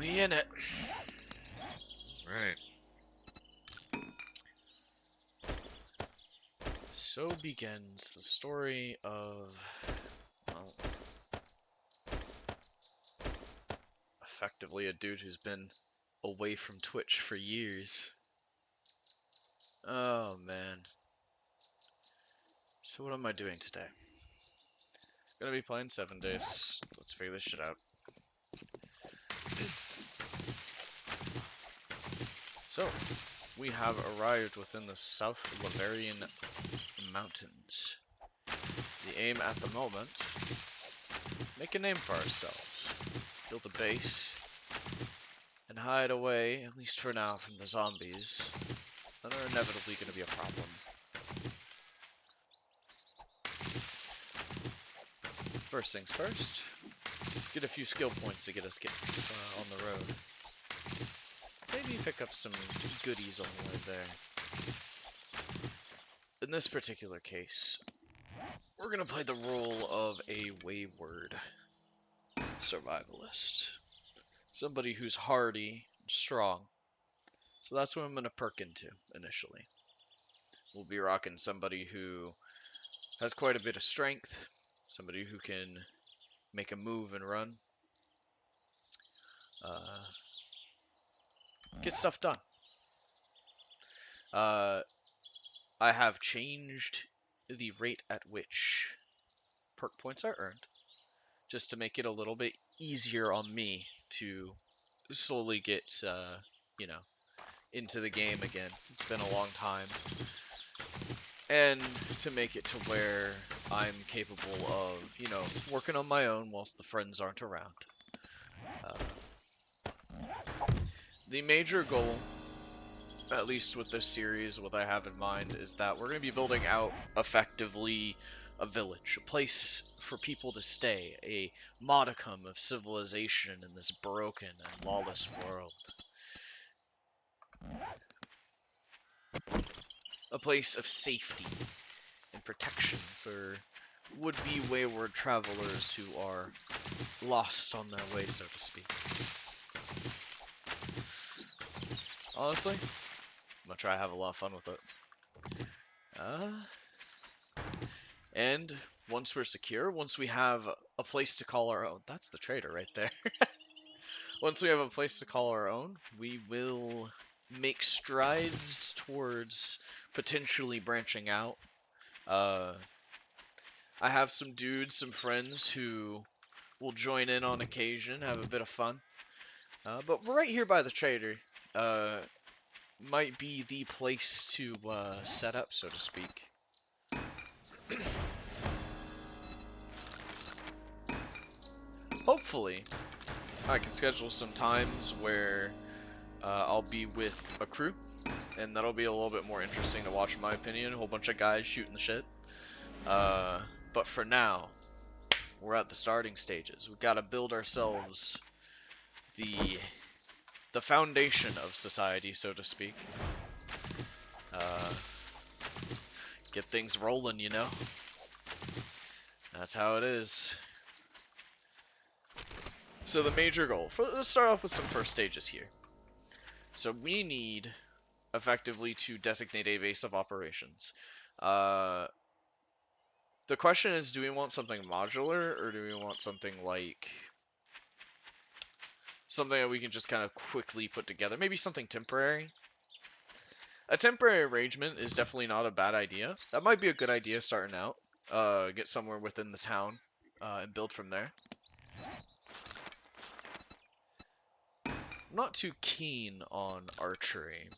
We in it. Right. So begins the story of, well, effectively a dude who's been away from Twitch for years. Oh man. So what am I doing today? Gonna be playing 7 days. Let's figure this shit out. So, we have arrived within the South Laverian Mountains. The aim at the moment, make a name for ourselves, build a base, and hide away, at least for now, from the zombies that are inevitably going to be a problem. First things first, get a few skill points to get us on the road. Maybe pick up some goodies on the way there. In this particular case, we're going to play the role of a wayward survivalist. Somebody who's hardy, strong. So that's what I'm going to perk into initially. We'll be rocking somebody who has quite a bit of strength, somebody who can make a move and run. Get stuff done. I have changed the rate at which perk points are earned, just to make it a little bit easier on me to slowly get, into the game again. It's been a long time. And to make it to where I'm capable of, working on my own whilst the friends aren't around. The major goal, at least with this series, what I have in mind, is that we're going to be building out, effectively, a village. A place for people to stay. A modicum of civilization in this broken and lawless world. A place of safety and protection for would-be wayward travelers who are lost on their way, so to speak. Honestly, I'm gonna try to have a lot of fun with it. And once we're secure, once we have a place to call our own, that's the trader right there. Once we have a place to call our own, we will make strides towards potentially branching out. I have some dudes, some friends who will join in on occasion, have a bit of fun. But right here by the trader, might be the place to set up, so to speak. Hopefully, I can schedule some times where I'll be with a crew, and that'll be a little bit more interesting to watch, in my opinion. A whole bunch of guys shooting the shit. But for now, we're at the starting stages. We've got to build ourselves the foundation of society, so to speak. Get things rolling, you know? That's how it is. So the major goal, let's start off with some first stages here. So we need, effectively, to designate a base of operations. The question is, do we want something modular, or do we want something like something that we can just kind of quickly put together? Maybe something temporary? A temporary arrangement is definitely not a bad idea. That might be a good idea starting out. Get somewhere within the town, and build from there. I'm not too keen on archery.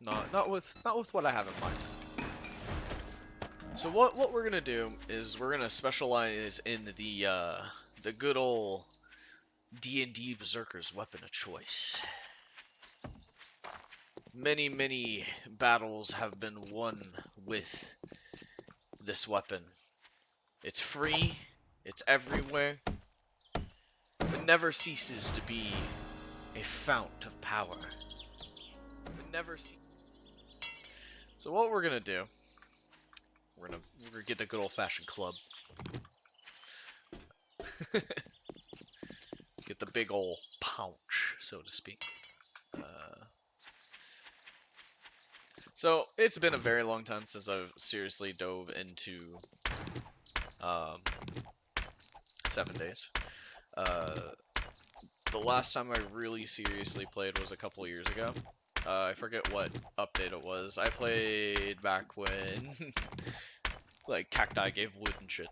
Not with what I have in mind. So what we're gonna do is we're gonna specialize in the good old D&D Berserker's weapon of choice. Many battles have been won with this weapon. It's free, it's everywhere, it never ceases to be a fount of power. It never ceases. So what we're gonna do, we're gonna get the good old-fashioned club. Get the big ol' pouch, so to speak. So it's been a very long time since I've seriously dove into 7 days. The last time I really seriously played was a couple years ago. I forget what update it was. I played back when like cacti gave wood and shit.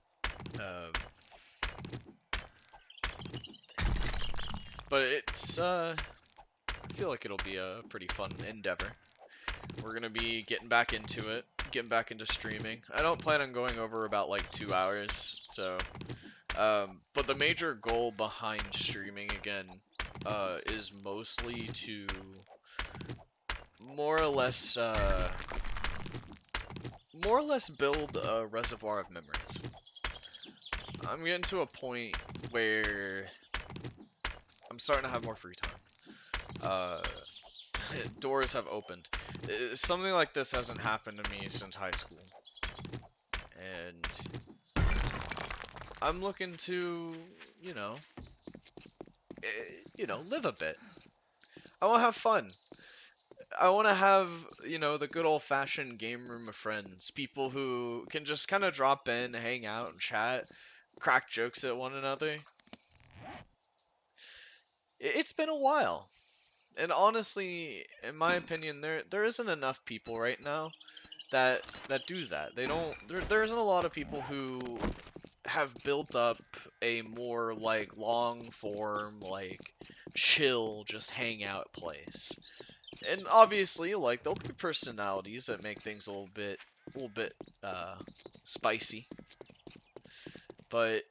But it's I feel like it'll be a pretty fun endeavor. We're gonna be getting back into it, getting back into streaming. I don't plan on going over about like 2 hours, so but the major goal behind streaming again is mostly to more or less build a reservoir of memories. I'm getting to a point where I'm starting to have more free time. Doors have opened. Something like this hasn't happened to me since high school. And I'm looking to, live a bit. I want to have fun. I want to have, the good old-fashioned game room of friends. People who can just kind of drop in, hang out, and chat, crack jokes at one another. It's been a while. And honestly, in my opinion, there isn't enough people right now that do that. There isn't a lot of people who have built up a more like long form, like chill, just hang out place. And obviously, like, there'll be personalities that make things a little bit spicy. But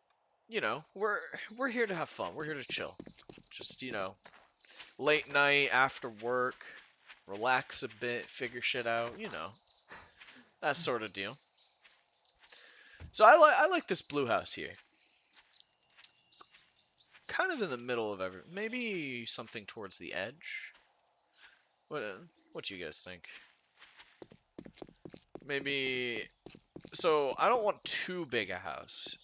we're here to have fun. We're here to chill. Just late night after work, relax a bit, figure shit out. That sort of deal. So I like this blue house here. It's kind of in the middle of maybe something towards the edge. What you guys think? Maybe. So I don't want too big a house.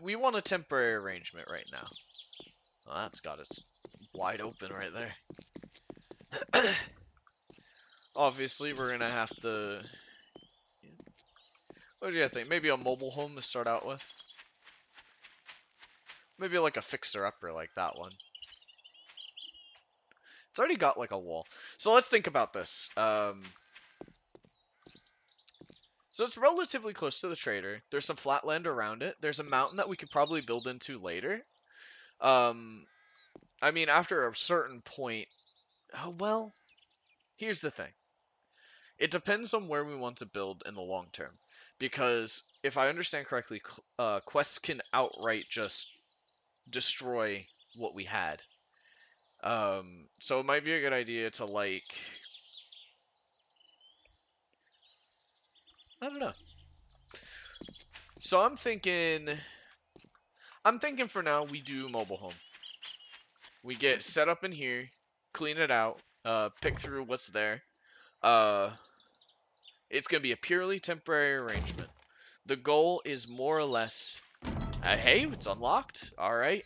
We want a temporary arrangement right now. Well, that's got its wide open right there. Obviously, we're gonna have to. What do you guys think? Maybe a mobile home to start out with. Maybe like a fixer-upper like that one. It's already got like a wall. So let's think about this. So it's relatively close to the trader. There's some flat land around it. There's a mountain that we could probably build into later. I mean, after a certain point... Oh, well, here's the thing. It depends on where we want to build in the long term. Because, if I understand correctly, quests can outright just destroy what we had. So it might be a good idea to, like... I don't know. So I'm thinking for now we do mobile home. We get set up in here, clean it out, pick through what's there. It's going to be a purely temporary arrangement. The goal is more or less... hey, it's unlocked. Alright.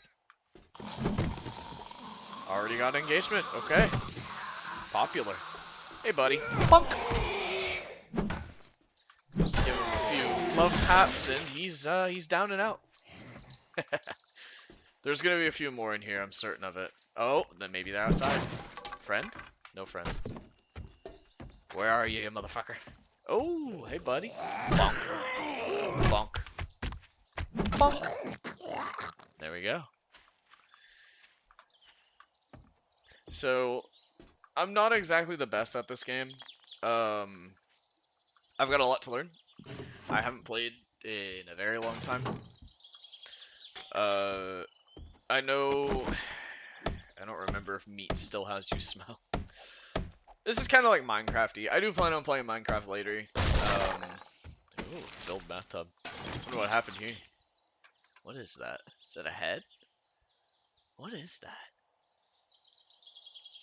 Already got engagement. Okay. Popular. Hey, buddy. Bunk! Just give him a few love taps, and he's down and out. There's going to be a few more in here, I'm certain of it. Oh, then maybe they're outside. Friend? No friend. Where are you, motherfucker? Oh, hey, buddy. Bonk. Bonk. Bonk. There we go. So, I'm not exactly the best at this game. I've got a lot to learn. I haven't played in a very long time. I know... I don't remember if meat still has you smell. This is kind of like Minecraft-y. I do plan on playing Minecraft later. Ooh, filled bathtub. I wonder what happened here. What is that? Is that a head? What is that?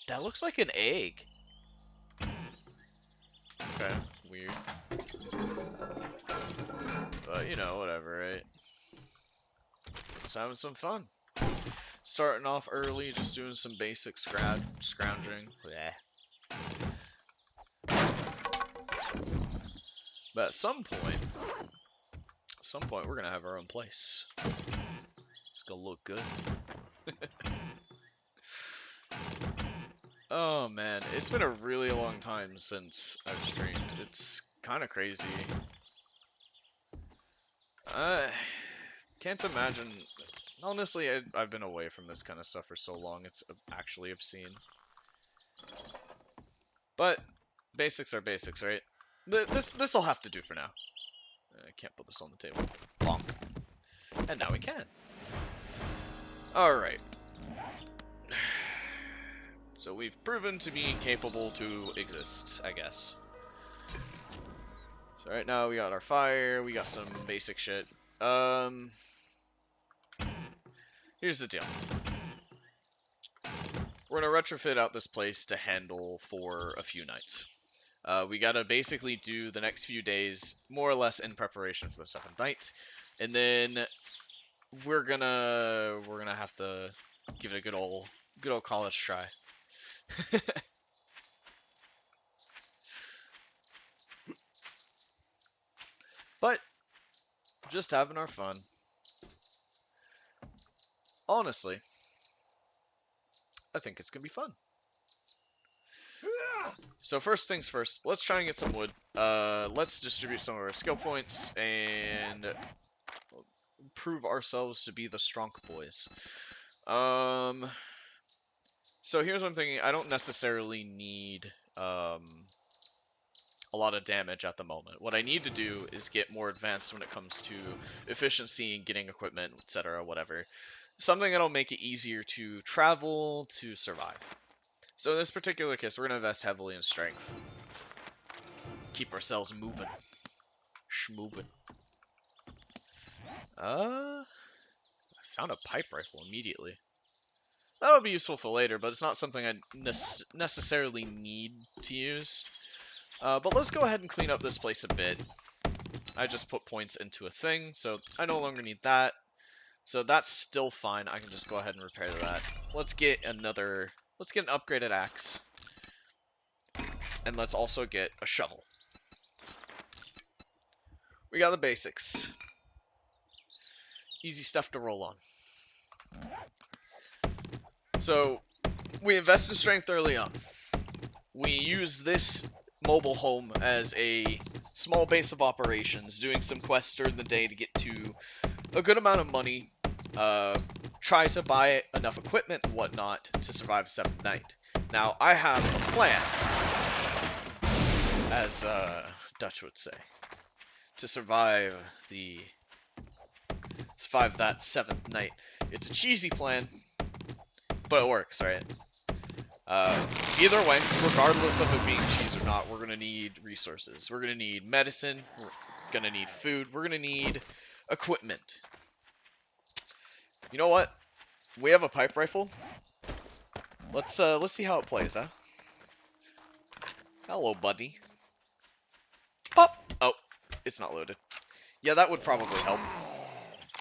That looks like an egg. Okay, weird. But, whatever, right? Just having some fun. Just starting off early, just doing some basic scrounging. Bleh. But at some point, we're gonna have our own place. It's gonna look good. Oh man, it's been a really long time since I've streamed. It's kind of crazy. I can't imagine. Honestly, I've been away from this kind of stuff for so long, it's actually obscene. But basics are basics, right? This'll have to do for now. I can't put this on the table. Bonk. And now we can. Alright. So we've proven to be capable to exist, I guess. So right now we got our fire, we got some basic shit. Here's the deal. We're gonna retrofit out this place to handle for a few nights. We gotta basically do the next few days more or less in preparation for the 7th night, and then we're gonna have to give it a good old college try. But just having our fun. Honestly, I think it's gonna be fun. So first things first, let's try and get some wood. Let's distribute some of our skill points and prove ourselves to be the strong boys. So here's what I'm thinking. I don't necessarily need a lot of damage at the moment. What I need to do is get more advanced when it comes to efficiency and getting equipment, etc., whatever. Something that'll make it easier to travel, to survive. So in this particular case, we're going to invest heavily in strength. Keep ourselves moving. Schmoving. I found a pipe rifle immediately. That'll be useful for later, but it's not something I necessarily need to use. But let's go ahead and clean up this place a bit. I just put points into a thing, so I no longer need that. So that's still fine. I can just go ahead and repair that. Let's get an upgraded axe. And let's also get a shovel. We got the basics. Easy stuff to roll on. So, we invest in strength early on. We use this mobile home as a small base of operations, doing some quests during the day to get to a good amount of money, try to buy enough equipment and whatnot to survive 7th night. Now, I have a plan, as Dutch would say, to survive that 7th night. It's a cheesy plan, but it works, right? Either way, regardless of it being cheese or not, we're gonna need resources. We're gonna need medicine, we're gonna need food, we're gonna need equipment. You know what? We have a pipe rifle. Let's see how it plays, huh? Hello, buddy. Pop! Oh, it's not loaded. Yeah, that would probably help.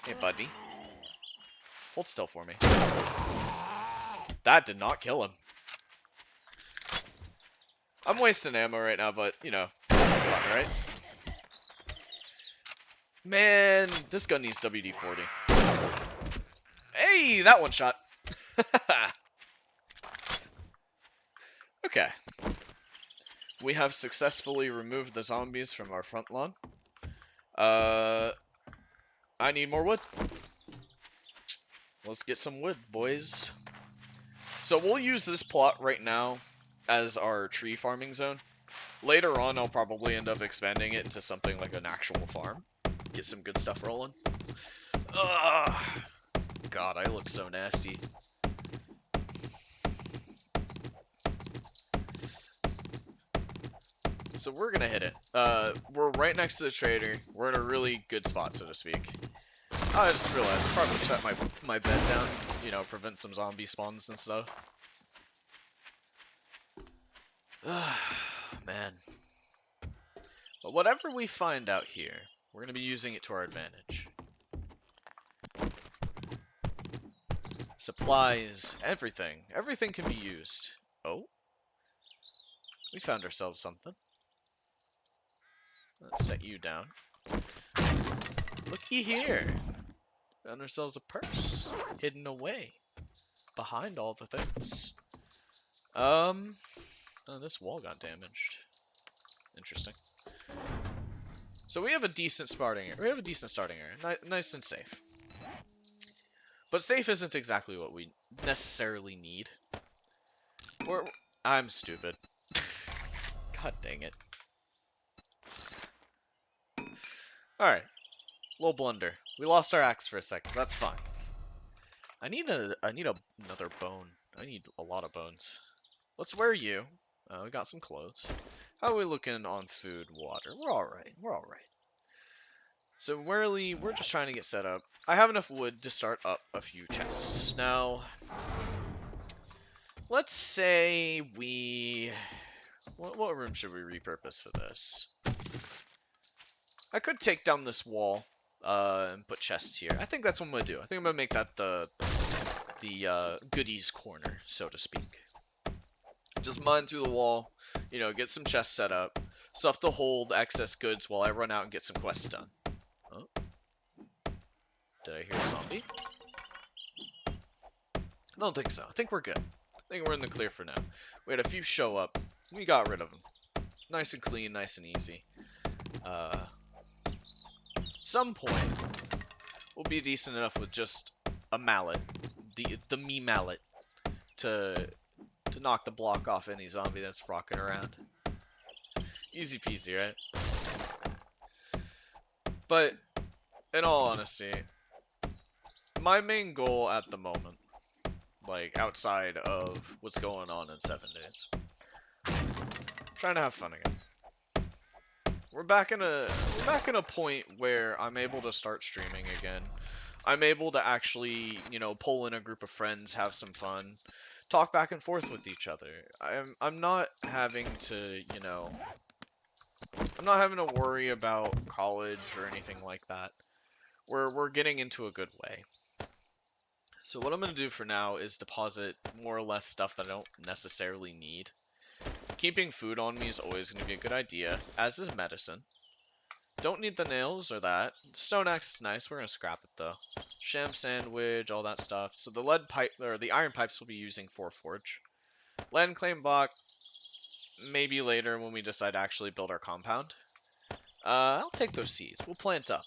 Hey, buddy. Hold still for me. That did not kill him. I'm wasting ammo right now, but, you know, it's some fun, right? Man, this gun needs WD-40. Hey, that one shot. Okay. We have successfully removed the zombies from our front lawn. I need more wood. Let's get some wood, boys. So we'll use this plot right now as our tree farming zone. Later on, I'll probably end up expanding it into something like an actual farm. Get some good stuff rolling. Ugh. God, I look so nasty. So we're gonna hit it. We're right next to the trader. We're in a really good spot, so to speak. I just realized I probably set my bed down, you know, prevent some zombie spawns and stuff. Man. But whatever we find out here, we're going to be using it to our advantage. supplies, everything. Everything can be used. Oh, we found ourselves something. Let's set you down. Looky here. Found ourselves a purse hidden away behind all the things. Oh, this wall got damaged. Interesting. So we have a decent starting area. We have a decent starting area. Nice and safe. But safe isn't exactly what we necessarily need. I'm stupid. God dang it. Alright. Little blunder. We lost our axe for a second. That's fine. I need another bone. I need a lot of bones. Let's wear you. We got some clothes. How are we looking on food, water? We're alright. We're alright. So we're just trying to get set up. I have enough wood to start up a few chests. Now, let's say we... What room should we repurpose for this? I could take down this wall and put chests here. I think that's what I'm going to do. I think I'm going to make that the goodies corner, so to speak. Just mine through the wall, you know, get some chests set up, stuff to hold excess goods while I run out and get some quests done. Oh. Did I hear a zombie? I don't think so. I think we're good. I think we're in the clear for now. We had a few show up. We got rid of them. Nice and clean, nice and easy. Some point, we'll be decent enough with just a mallet, the me mallet, to knock the block off any zombie that's rocking around. Easy peasy, right? But in all honesty, my main goal at the moment, like outside of what's going on in 7 days, trying to have fun again. We're back in a point where I'm able to start streaming again. I'm able to actually, you know, pull in a group of friends, have some fun, talk back and forth with each other. I'm not having to, you know, I'm not having to worry about college or anything like that. We're getting into a good way. So what I'm going to do for now is deposit more or less stuff that I don't necessarily need. Keeping food on me is always going to be a good idea, as is medicine. Don't need the nails or that. Stone axe is nice. We're going to scrap it though. Sham sandwich, all that stuff. So the lead pipe or the iron pipes we'll be using for forge. Land claim block, maybe later when we decide to actually build our compound. I'll take those seeds. We'll plant up.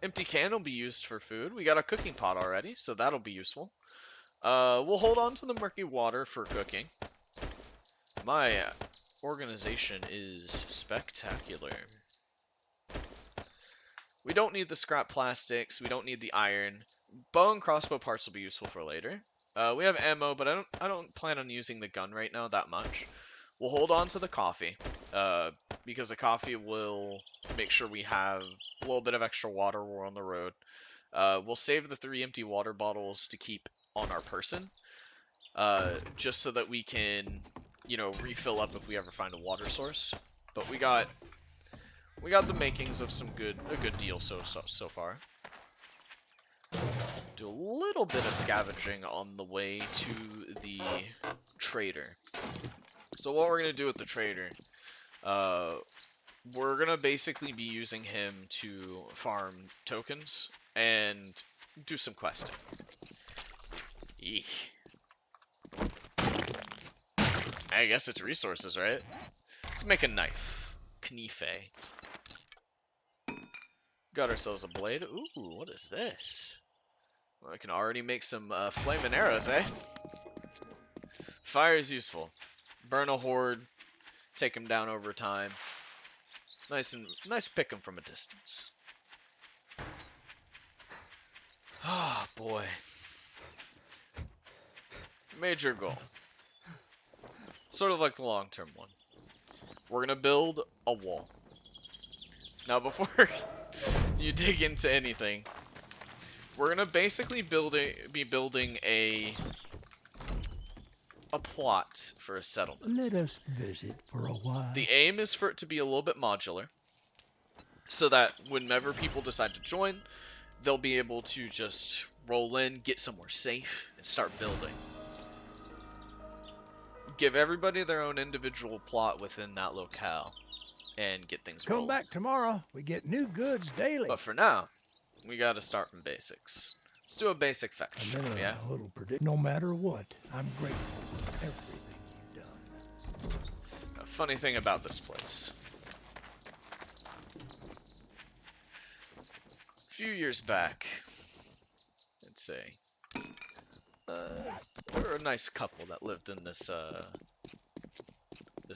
Empty can will be used for food. We got a cooking pot already, so that'll be useful. We'll hold on to the murky water for cooking. My organization is spectacular. We don't need the scrap plastics. We don't need the iron. Bow and crossbow parts will be useful for later. We have ammo, but I don't plan on using the gun right now that much. We'll hold on to the coffee, because the coffee will make sure we have a little bit of extra water while we're on the road. We'll save the 3 empty water bottles to keep on our person, just so that we can, you know, refill up if we ever find a water source. But we got the makings of a good deal so far. Do a little bit of scavenging on the way to the trader. So what we're gonna do with the trader, we're gonna basically be using him to farm tokens and do some questing. Eek. I guess it's resources, right? Let's make a knife. Knife. Got ourselves a blade. Ooh, what is this? Well, I can already make some flaming arrows, eh? Fire is useful. Burn a horde, take him down over time. Nice pick him from a distance. Ah, oh, boy. Major goal. Sort of like the long-term one. We're gonna build a wall. Now, before you dig into anything, we're gonna basically be building a plot for a settlement. Let us visit for a while. The aim is for it to be a little bit modular, so that whenever people decide to join, they'll be able to just roll in, get somewhere safe, and start building. Give everybody their own individual plot within that locale, and get things Come rolling. back tomorrow. We get new goods daily. But for now, we gotta start from basics. Let's do a basic And fetch, then yeah? a little predict. No matter what, I'm grateful for everything you've done. A funny thing about this place. A few years back, I'd say, there were a nice couple that lived in this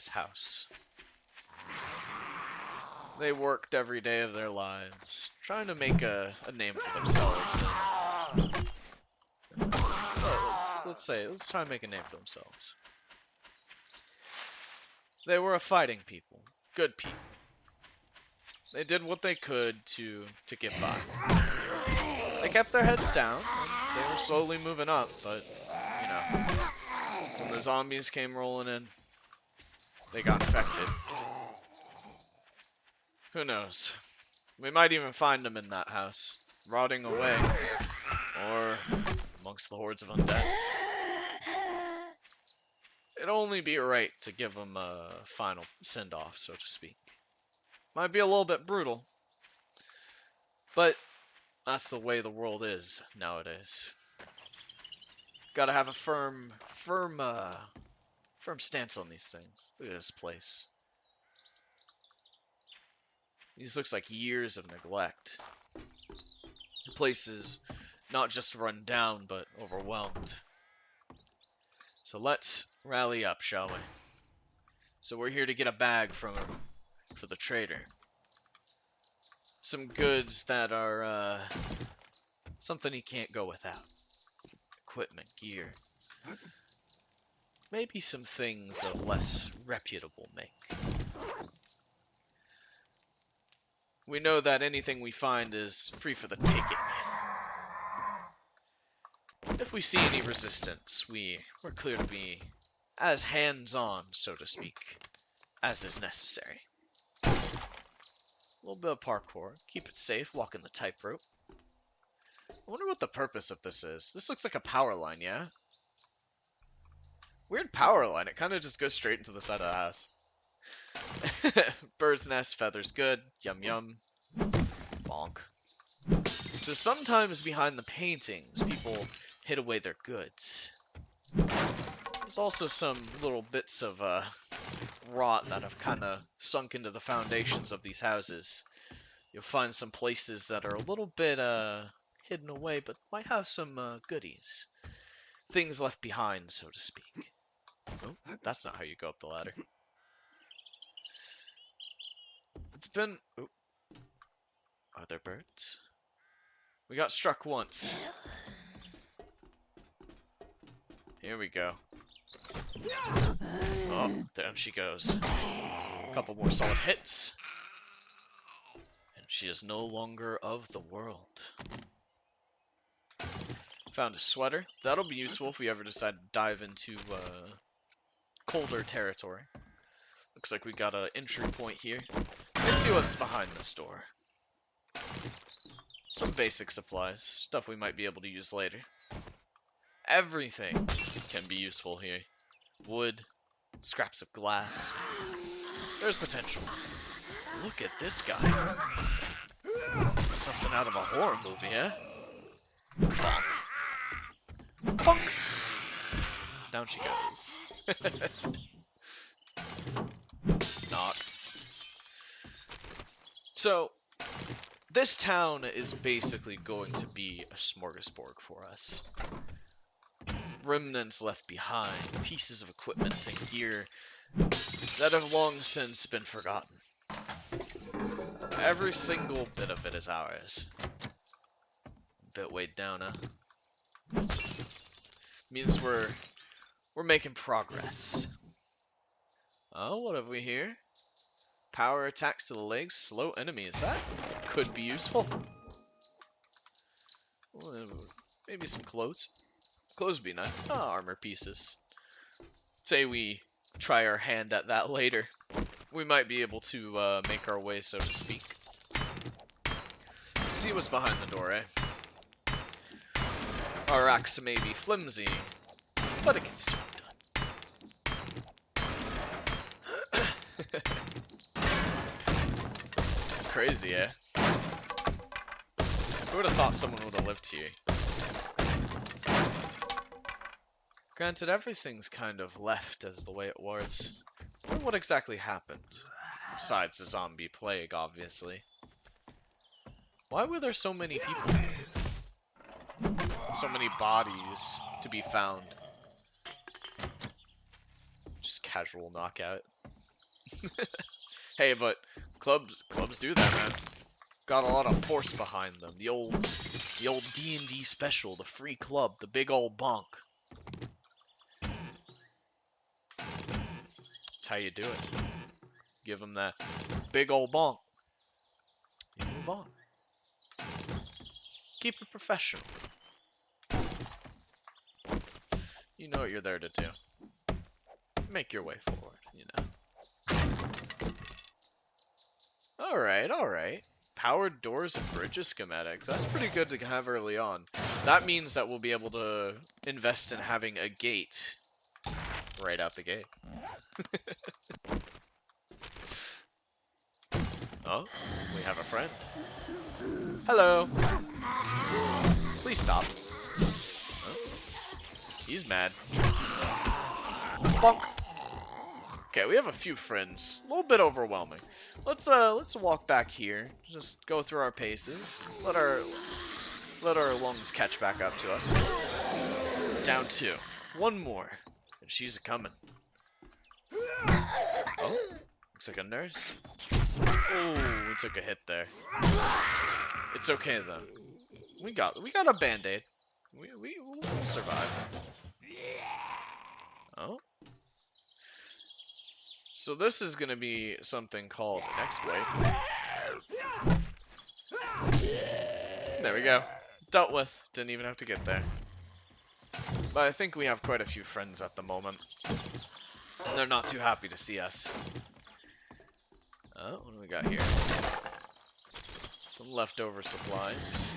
house. They worked every day of their lives, trying to make a name for themselves. And, let's try and make a name for themselves. They were a fighting people, good people. They did what they could to get by. They kept their heads down, and they were slowly moving up, but, you know, when the zombies came rolling in, they got infected. Who knows? We might even find them in that house, rotting away, or amongst the hordes of undead. It'd only be right to give them a final send-off, so to speak. Might be a little bit brutal, but that's the way the world is nowadays. Gotta have a firm stance on these things. Look at this place. These looks like years of neglect. The place is not just run down, but overwhelmed. So let's rally up, shall we? So we're here to get a bag for the trader. Some goods that are something he can't go without. Equipment, gear. Maybe some things of less reputable make. We know that anything we find is free for the taking. If we see any resistance, we're clear to be as hands-on, so to speak, as is necessary. A little bit of parkour, keep it safe, walking the tightrope. I wonder what the purpose of this is. This looks like a power line, yeah? Weird power line, it kind of just goes straight into the side of the house. Bird's nest, feathers good, yum yum. Bonk. So sometimes behind the paintings, people hid away their goods. There's also some little bits of rot that have kind of sunk into the foundations of these houses. You'll find some places that are a little bit hidden away, but might have some goodies. Things left behind, so to speak. Oh, that's not how you go up the ladder. It's been... Oh. Are there birds? We got struck once. Here we go. Oh, down she goes. A couple more solid hits. And she is no longer of the world. Found a sweater. That'll be useful if we ever decide to dive into colder territory. Looks like we got an entry point here. Let's see what's behind this door. Some basic supplies. Stuff we might be able to use later. Everything can be useful here. Wood, scraps of glass. There's potential. Look at this guy. Something out of a horror movie, eh? Bonk. Bonk. Down she goes. Knock. So, this town is basically going to be a smorgasbord for us. Remnants left behind, pieces of equipment and gear that have long since been forgotten. Every single bit of it is ours. A bit weighed down, huh? Means we're making progress. Oh, what have we here? Power attacks to the legs, slow enemies. That could be useful. Maybe some clothes. Clothes would be nice. Oh, armor pieces. Say we try our hand at that later. We might be able to make our way, so to speak. Let's see what's behind the door, eh? Our axe may be flimsy, but it gets the job done. Crazy, eh? Who would have thought someone would have lived here? Granted, everything's kind of left as the way it was. I wonder what exactly happened. Besides the zombie plague, obviously. Why were there so many people? So many bodies to be found. Just casual knockout. Hey, but clubs do that, man. Got a lot of force behind them. The old D&D special, the free club, the big old bonk. That's how you do it. Give them that big old bonk. You move on. Keep it professional. You know what you're there to do. Make your way forward, you know. Alright, alright. Powered doors and bridges schematics. That's pretty good to have early on. That means that we'll be able to invest in having a gate right out the gate. Oh, we have a friend. Hello. Please stop. Oh, he's mad. Bonk. Okay, we have a few friends. A little bit overwhelming. Let's walk back here. Just go through our paces. Let our lungs catch back up to us. Down 2. One more. And she's a-coming. Oh, looks like a nurse. Oh, we took a hit there. It's okay though. We got a band-aid. We'll survive. Oh. So this is gonna be something called an exploit. There we go. Dealt with. Didn't even have to get there. But I think we have quite a few friends at the moment. They're not too happy to see us. Oh, what do we got here? Some leftover supplies.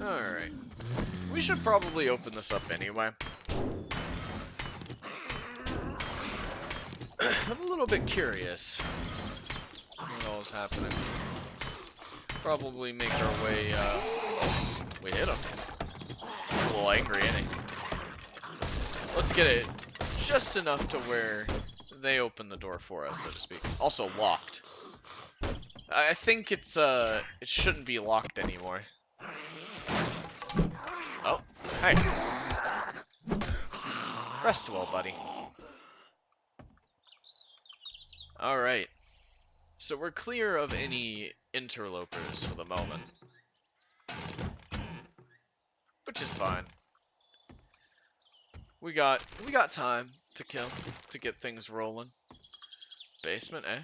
Alright. We should probably open this up anyway. I'm a little bit curious what all is happening. Probably make our way, oh, we hit him. He's a little angry, ain't he? Let's get it just enough to where they open the door for us, so to speak. Also locked. I think it shouldn't be locked anymore. Oh, hey. Rest well, buddy. Alright. So we're clear of any interlopers for the moment. Which is fine. We got time to kill, to get things rolling. Basement, eh?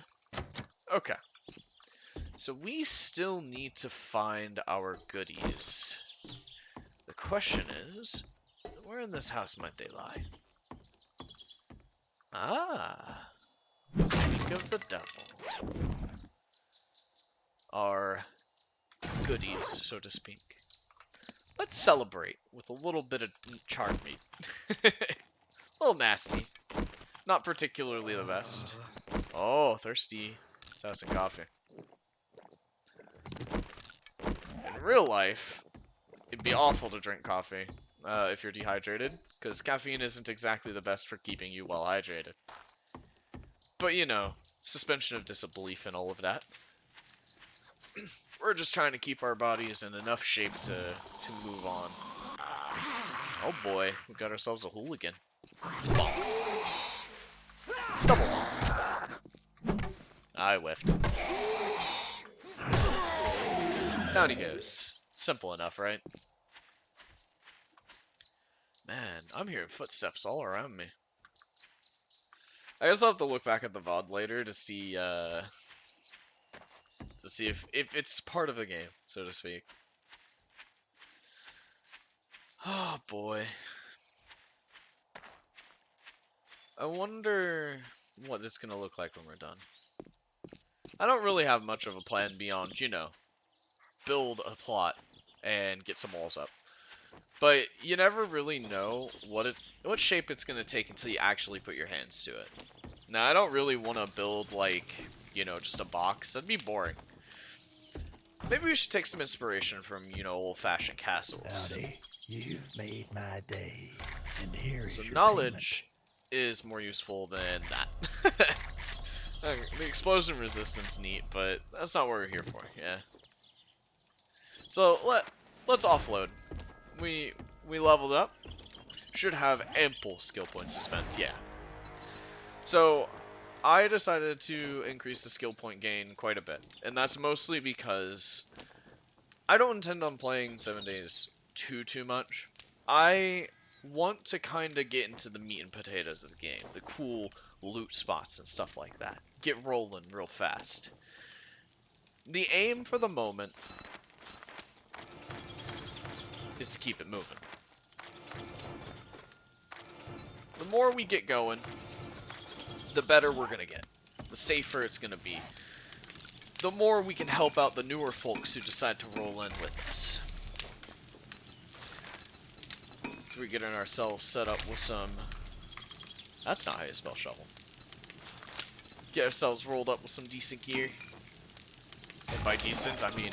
Okay. So we still need to find our goodies. The question is, where in this house might they lie? Ah, speak of the devil. Our goodies, so to speak. Let's celebrate with a little bit of charred meat. A little nasty. Not particularly the best. Oh, thirsty. Let's have some coffee. In real life, it'd be awful to drink coffee if you're dehydrated, because caffeine isn't exactly the best for keeping you well hydrated. But you know, suspension of disbelief and all of that. We're just trying to keep our bodies in enough shape to move on. Oh boy, we got ourselves a hooligan. Bonk. Double bonk. I whiffed. Down he goes. Simple enough, right? Man, I'm hearing footsteps all around me. I guess I'll have to look back at the VOD later to see if it's part of the game, so to speak. Oh boy. I wonder what it's gonna look like when we're done. I don't really have much of a plan beyond, you know, build a plot and get some walls up. But you never really know what shape it's gonna take until you actually put your hands to it. Now, I don't really want to build, like, just a box. That'd be boring. Maybe we should take some inspiration from, old-fashioned castles. Howdy. You've made my day. And here So is your payment. knowledge is more useful than that. The explosion resistance, neat, but that's not what we're here for, yeah. So, let's offload. We leveled up. Should have ample skill points to spend, yeah. So, I decided to increase the skill point gain quite a bit. And that's mostly because I don't intend on playing 7 days too much. I want to kind of get into the meat and potatoes of the game, the cool loot spots and stuff like that. Get rolling real fast. The aim for the moment is to keep it moving. The more we get going, the better we're going to get. The safer it's going to be. The more we can help out the newer folks who decide to roll in with us. So we're getting ourselves set up with some... That's not how you spell shovel. Get ourselves rolled up with some decent gear. And by decent, I mean...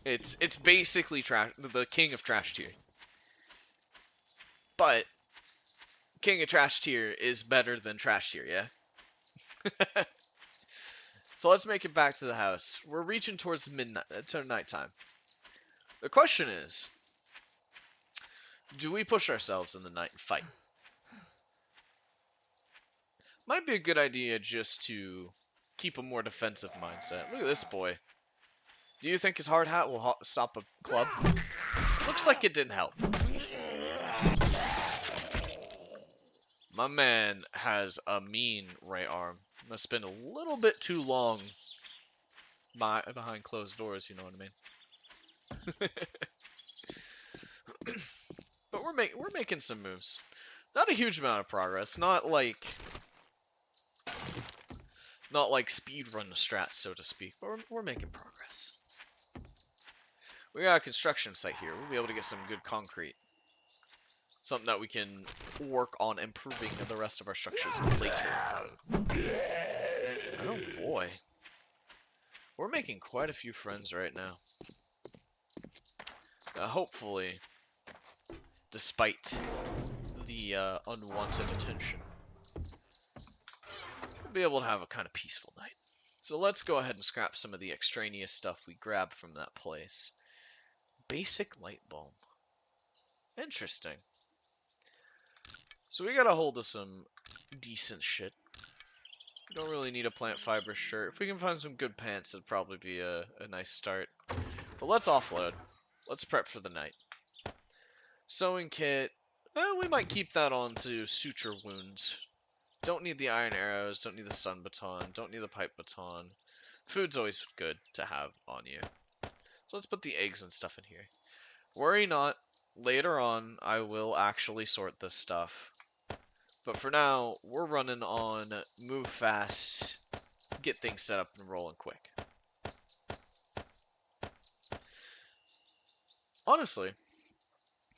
It's basically the king of trash tier. But, king of trash tier is better than trash tier, yeah? So let's make it back to the house. We're reaching towards midnight, to nighttime. The question is, do we push ourselves in the night and fight? Might be a good idea just to keep a more defensive mindset. Look at this boy. Do you think his hard hat will stop a club? Looks like it didn't help. My man has a mean right arm. Must spend a little bit too long behind closed doors, you know what I mean? But we're making some moves. Not a huge amount of progress. Not like speedrun strats, so to speak. But we're making progress. We got a construction site here. We'll be able to get some good concrete. Something that we can work on improving the rest of our structures later. Oh boy. We're making quite a few friends right now. Hopefully, despite the unwanted attention, we'll be able to have a kind of peaceful night. So let's go ahead and scrap some of the extraneous stuff we grabbed from that place. Basic light bulb. Interesting. So we got a hold of some decent shit. We don't really need a plant fiber shirt. If we can find some good pants, it'd probably be a nice start. But let's offload. Let's prep for the night. Sewing kit. Well, we might keep that on to suture wounds. Don't need the iron arrows. Don't need the stun baton. Don't need the pipe baton. Food's always good to have on you. So let's put the eggs and stuff in here. Worry not. Later on, I will actually sort this stuff. But for now, we're running on move fast, get things set up and rolling quick. Honestly,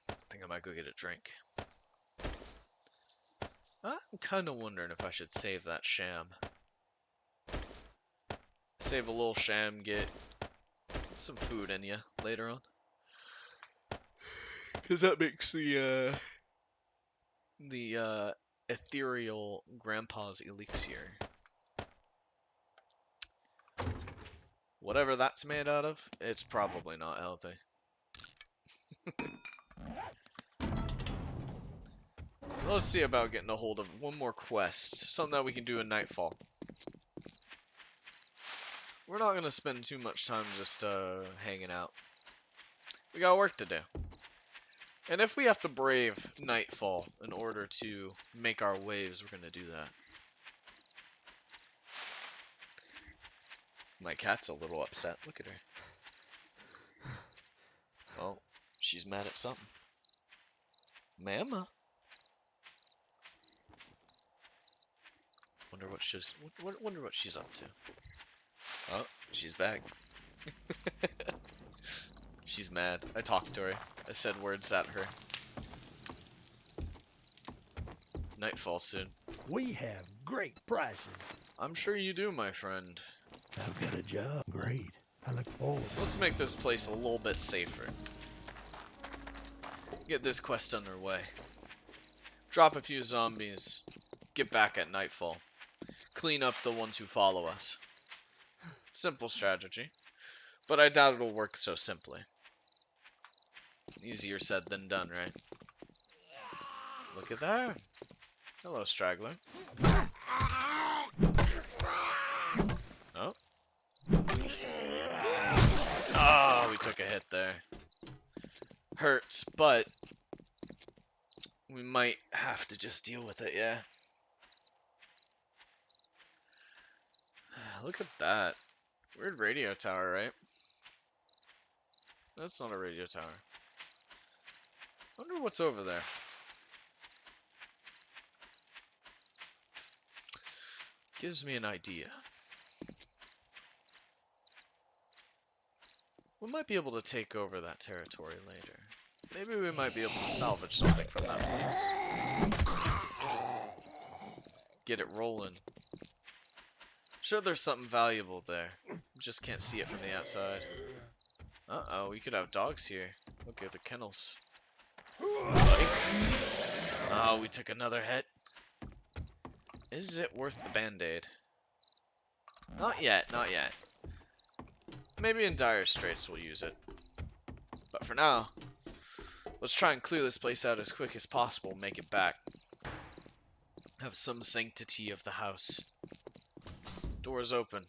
I think I might go get a drink. I'm kind of wondering if I should save that sham. Save a little sham, get some food in you later on. Because that makes the ethereal grandpa's elixir. Whatever that's made out of, it's probably not healthy. Let's see about getting a hold of one more quest. Something that we can do in Nightfall. We're not going to spend too much time just hanging out. We got work to do. And if we have to brave Nightfall in order to make our waves, we're going to do that. My cat's a little upset. Look at her. Oh, she's mad at something. Mama. Wonder what she's up to. Oh, she's back. She's mad. I talked to her. I said words at her. Nightfall soon. We have great prices. I'm sure you do, my friend. I've got a job. Great. I look forward So let's make this place a little bit safer. Get this quest underway. Drop a few zombies. Get back at nightfall. Clean up the ones who follow us. Simple strategy. But I doubt it'll work so simply. Easier said than done, right? Look at that. Hello, straggler. Oh. Ah, we took a hit there. Hurts, but we might have to just deal with it, yeah. Look at that. Weird radio tower, right? That's not a radio tower. Wonder what's over there. Gives me an idea. We might be able to take over that territory later. Maybe we might be able to salvage something from that place. Get it rolling. Sure, there's something valuable there. Just can't see it from the outside. Uh-oh, we could have dogs here. Look at the kennels. Buddy. Oh, we took another hit. Is it worth the band-aid? Not yet, not yet. Maybe in dire straits we'll use it. But for now, let's try and clear this place out as quick as possible, make it back. Have some sanctity of the house. Doors open.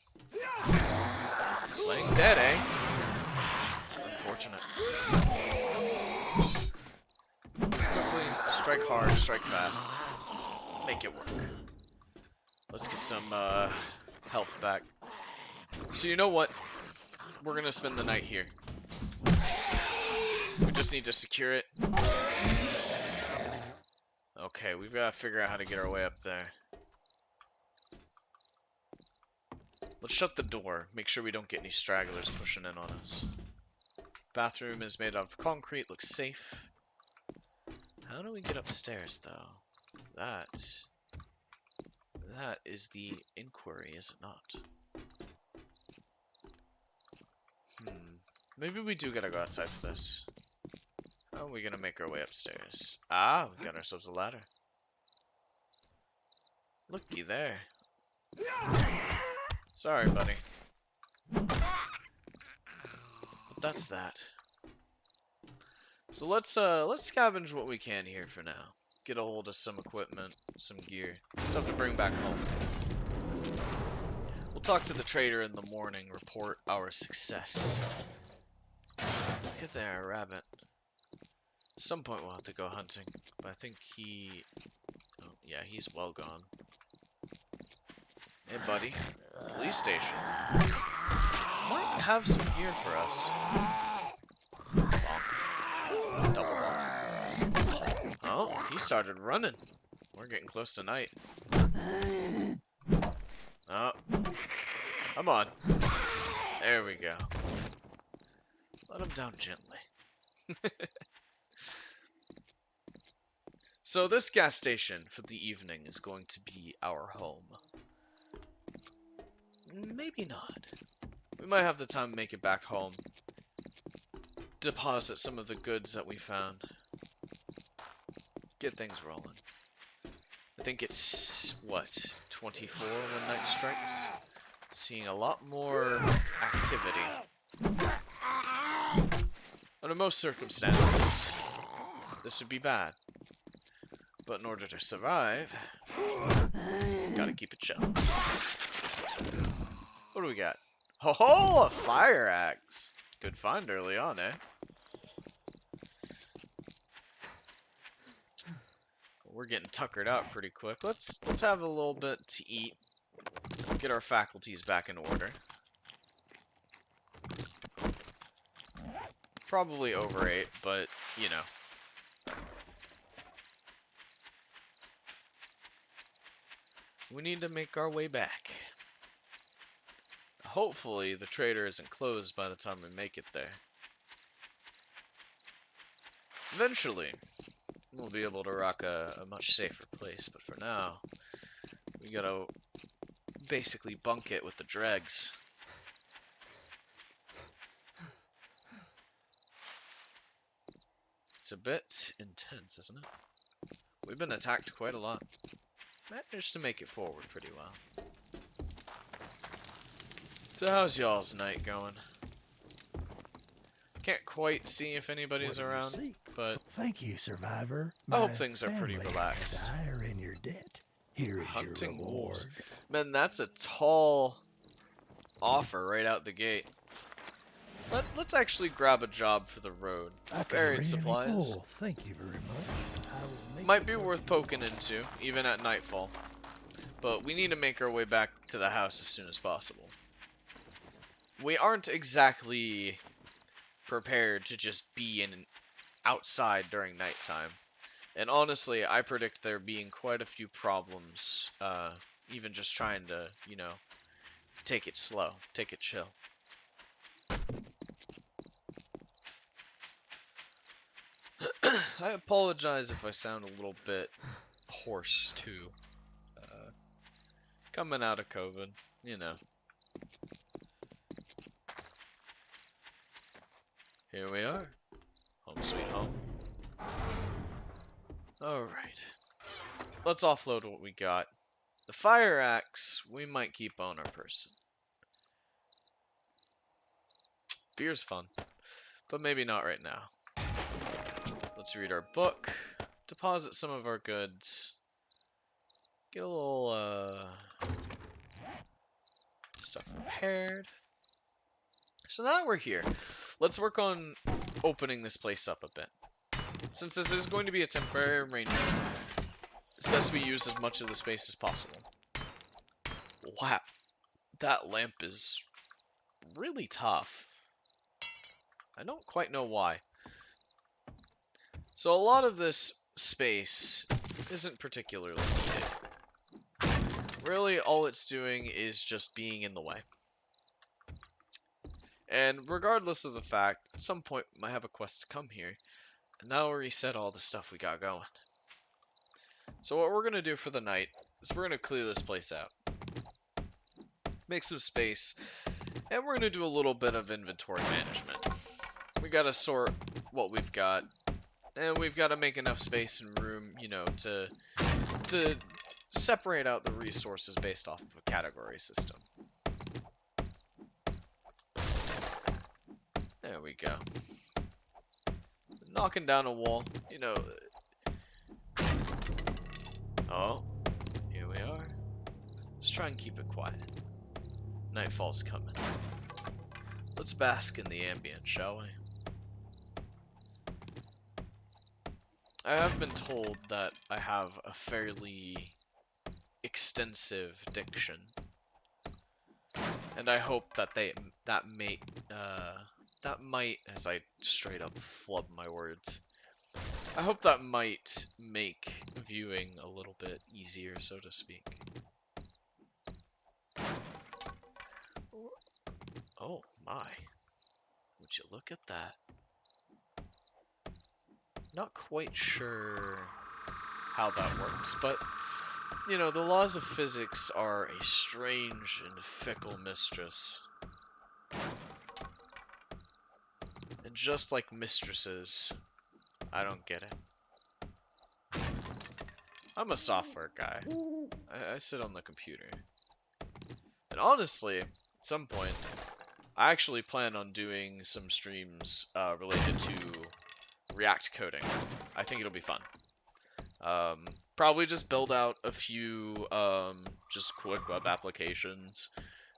Playing dead, eh? Unfortunate. Quickly, strike hard, strike fast. Make it work. Let's get some health back. So you know what? We're gonna spend the night here. We just need to secure it. Okay, we've got to figure out how to get our way up there. Let's shut the door. Make sure we don't get any stragglers pushing in on us. Bathroom is made out of concrete. Looks safe. How do we get upstairs, though? That is the inquiry, is it not? Maybe we do gotta go outside for this. How are we gonna make our way upstairs? Ah, we got ourselves a ladder. Looky there. Sorry, buddy. But that's that. So let's scavenge what we can here for now. Get a hold of some equipment, some gear, stuff to bring back home. We'll talk to the trader in the morning, report our success. Look at there, a rabbit. At some point we'll have to go hunting, but I think he... Oh, yeah, he's well gone. Hey, buddy. Police station. Might have some gear for us. Bonk. Double bonk. Oh, he started running. We're getting close to night. Oh. Come on. There we go. Let him down gently. So this gas station for the evening is going to be our home. Maybe not. We might have the time to make it back home. Deposit some of the goods that we found. Get things rolling. I think it's, what, 24 when night strikes? Seeing a lot more activity. Under most circumstances, this would be bad. But in order to survive, gotta keep it chill. What do we got? Oh, a fire axe! Good find early on, eh? We're getting tuckered out pretty quick. Let's have a little bit to eat. Get our faculties back in order. Probably overate, but, you know. We need to make our way back. Hopefully, the trader isn't closed by the time we make it there. Eventually, we'll be able to rock a much safer place, but for now, we gotta basically bunk it with the dregs. It's a bit intense, isn't it? We've been attacked quite a lot. Managed to make it forward pretty well. So how's y'all's night going? Can't quite see if anybody's What do you around, see? but Thank you, survivor. I My hope things are pretty family relaxed. and I are in your debt. Here is your Hunting wolves. reward. Man, that's a tall offer right out the gate. Let's actually grab a job for the road. I can Buried really supplies. pull. Thank you very much. I will make Might it be worth poking into, even at nightfall. But we need to make our way back to the house as soon as possible. We aren't exactly prepared to just be outside during nighttime. And honestly, I predict there being quite a few problems, even just trying to, take it slow, take it chill. I apologize if I sound a little bit hoarse, too. Coming out of COVID, you know. Here we are. Home sweet home. Alright. Let's offload what we got. The fire axe, we might keep on our person. Beer's fun, but maybe not right now. Let's read our book. Deposit some of our goods. Get a little, stuff repaired. So now that we're here, let's work on opening this place up a bit. Since this is going to be a temporary arrangement, it's best we use as much of the space as possible. Wow, that lamp is really tough. I don't quite know why. So a lot of this space isn't particularly needed. Really, all it's doing is just being in the way. And regardless of the fact, at some point we might have a quest to come here, and that'll reset all the stuff we got going. So what we're going to do for the night is we're going to clear this place out. Make some space, and we're going to do a little bit of inventory management. We got to sort what we've got, and we've got to make enough space and room, to separate out the resources based off of a category system. There we go. Knocking down a wall, Oh, here we are. Let's try and keep it quiet. Nightfall's coming. Let's bask in the ambience, shall we? I have been told that I have a fairly extensive diction, and I hope that that might, as I straight up flub my words, I hope that might make viewing a little bit easier, so to speak. Oh my, would you look at that? Not quite sure how that works, but, the laws of physics are a strange and fickle mistress. And just like mistresses, I don't get it. I'm a software guy. I sit on the computer. And honestly, at some point, I actually plan on doing some streams related to React coding. I think it'll be fun. Probably just build out a few just quick web applications.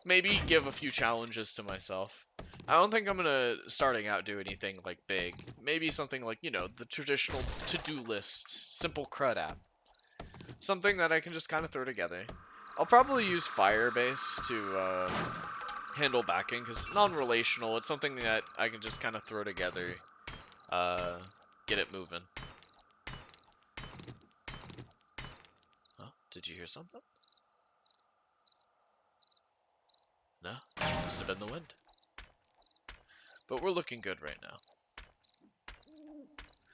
Maybe give a few challenges to myself. I don't think I'm gonna, starting out, do anything like big. Maybe something like, the traditional to-do list, simple CRUD app. Something that I can just kind of throw together. I'll probably use Firebase to handle backing, because non-relational, it's something that I can just kind of throw together, get it moving. Oh, did you hear something? No, must have been the wind. But we're looking good right now.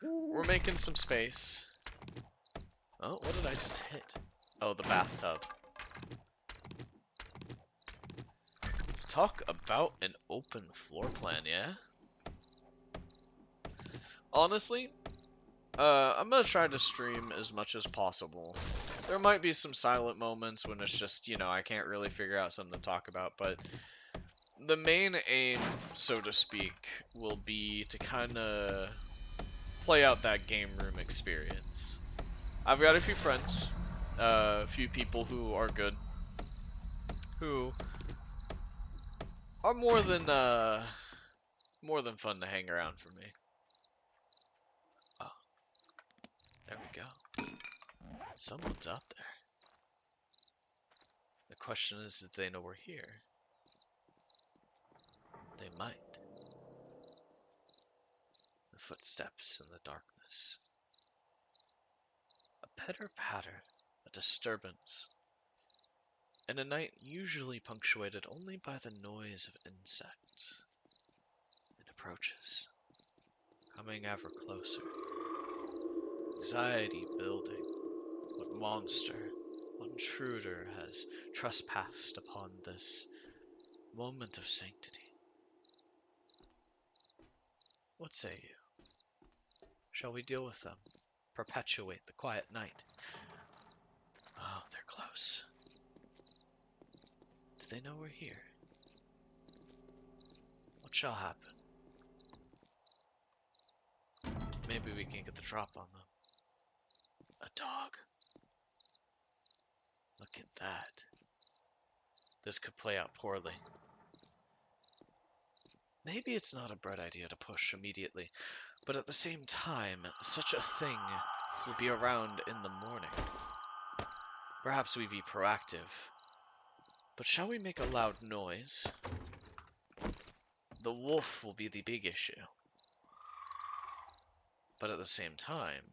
We're making some space. Oh, what did I just hit? Oh, the bathtub. Talk about an open floor plan, yeah? Honestly, I'm gonna try to stream as much as possible. There might be some silent moments when it's just, you know, I can't really figure out something to talk about, but the main aim, so to speak, will be to kind of play out that game room experience. I've got a few friends, a few people who are good, who are more than fun to hang around for me. Oh, there we go. Someone's out there. The question is, if they know we're here. They might. The footsteps in the darkness. A pitter-patter, a disturbance. In a night usually punctuated only by the noise of insects. It approaches, coming ever closer. Anxiety building. What monster, what intruder has trespassed upon this moment of sanctity? What say you? Shall we deal with them? Perpetuate the quiet night? Oh, they're close. Do they know we're here? What shall happen? Maybe we can get the drop on them. A dog. Look at that. This could play out poorly. Maybe it's not a bright idea to push immediately, but at the same time, such a thing will be around in the morning. Perhaps we be proactive. But shall we make a loud noise? The wolf will be the big issue. But at the same time,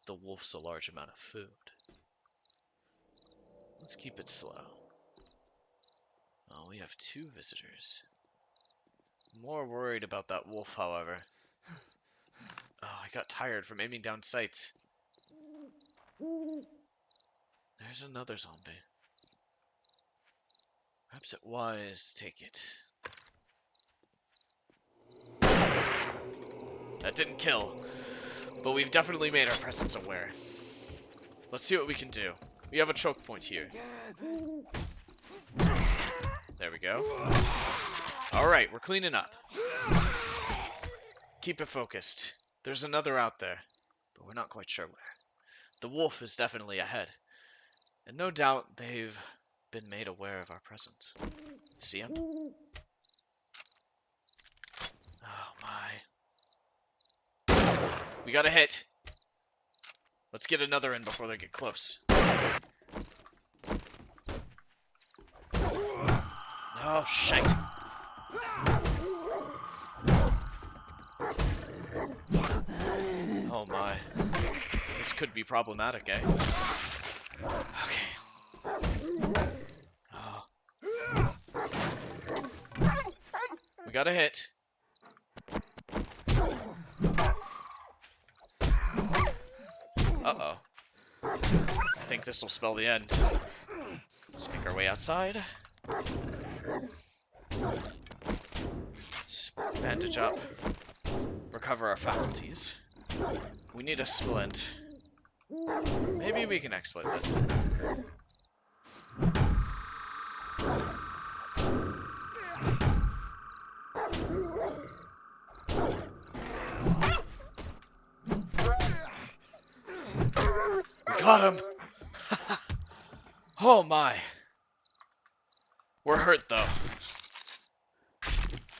the wolf's a large amount of food. Let's keep it slow. Oh, we have 2 visitors. More worried about that wolf, however. Oh, I got tired from aiming down sights. There's another zombie. Perhaps it wise to take it. That didn't kill, but we've definitely made our presence aware. Let's see what we can do. We have a choke point here. There we go. Alright, we're cleaning up. Keep it focused. There's another out there, but we're not quite sure where. The wolf is definitely ahead, and no doubt they've been made aware of our presence. See him? Oh my. We got a hit. Let's get another in before they get close. Oh, shite. Oh my. This could be problematic, eh? Okay. Oh. We got a hit. Uh-oh. I think this will spell the end. Let's make our way outside. Let's bandage up. Recover our faculties. We need a splint. Maybe we can exploit this. We got him! Oh my. We're hurt though.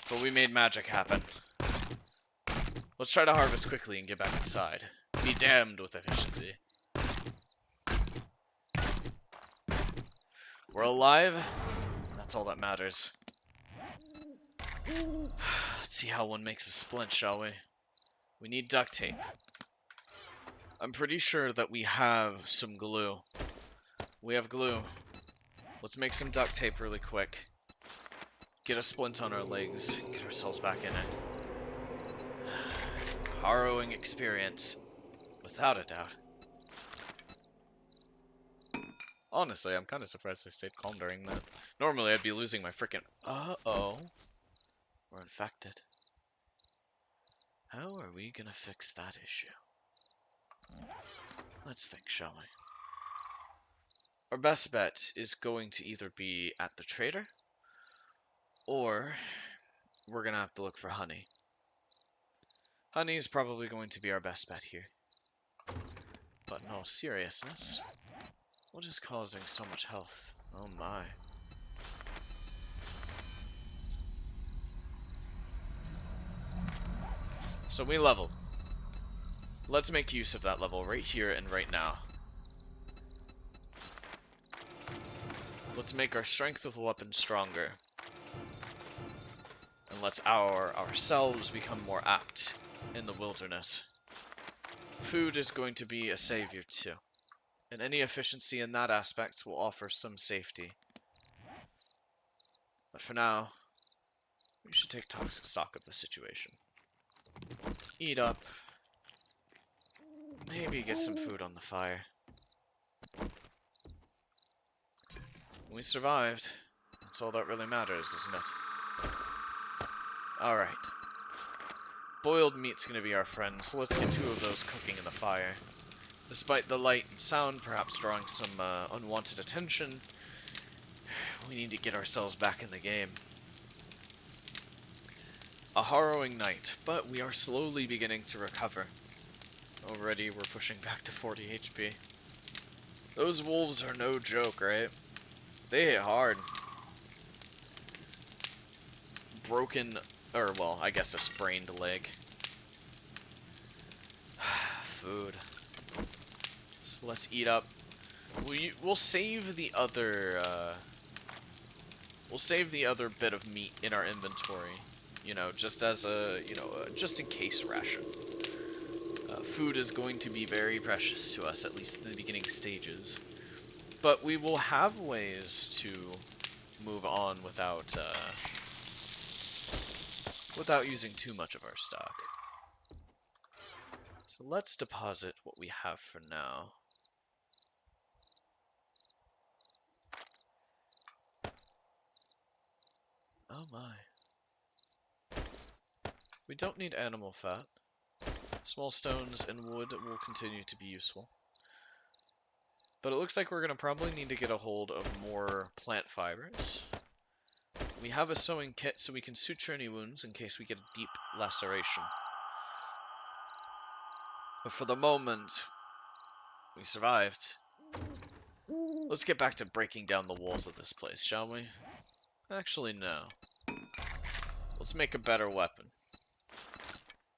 But we made magic happen. Let's try to harvest quickly and get back inside. Be damned with efficiency. We're alive. That's all that matters. Let's see how one makes a splint, shall we? We need duct tape. I'm pretty sure that we have some glue. We have glue. Let's make some duct tape really quick. Get a splint on our legs. Get ourselves back in it. Harrowing experience, without a doubt. Honestly, I'm kind of surprised I stayed calm during that. Normally, I'd be losing my frickin'... Uh-oh. We're infected. How are we gonna fix that issue? Let's think, shall we? Our best bet is going to either be at the trader, or we're gonna have to look for honey. Honey is probably going to be our best bet here. But in all seriousness, what is causing so much health? Oh my. So we leveled. Let's make use of that level right here and right now. Let's make our strength with weapons stronger. And let's ourselves become more apt in the wilderness. Food is going to be a savior too. And any efficiency in that aspect will offer some safety. But for now, we should take stock of the situation. Eat up. Maybe get some food on the fire. We survived. That's all that really matters, isn't it? Alright. Boiled meat's gonna be our friend, so let's get 2 of those cooking in the fire. Despite the light and sound perhaps drawing some unwanted attention, we need to get ourselves back in the game. A harrowing night, but we are slowly beginning to recover. Already we're pushing back to 40 HP. Those wolves are no joke, right? They hit hard. Broken, or well, I guess a sprained leg. Food. So let's eat up. We'll save the other, we'll save the other bit of meat in our inventory. You know, just as a, just in case ration. Food is going to be very precious to us, at least in the beginning stages. But we will have ways to move on without using too much of our stock. So let's deposit what we have for now. Oh my. We don't need animal fat. Small stones and wood will continue to be useful. But it looks like we're going to probably need to get a hold of more plant fibers. We have a sewing kit so we can suture any wounds in case we get a deep laceration. But for the moment, we survived. Let's get back to breaking down the walls of this place, shall we? Actually, no. Let's make a better weapon.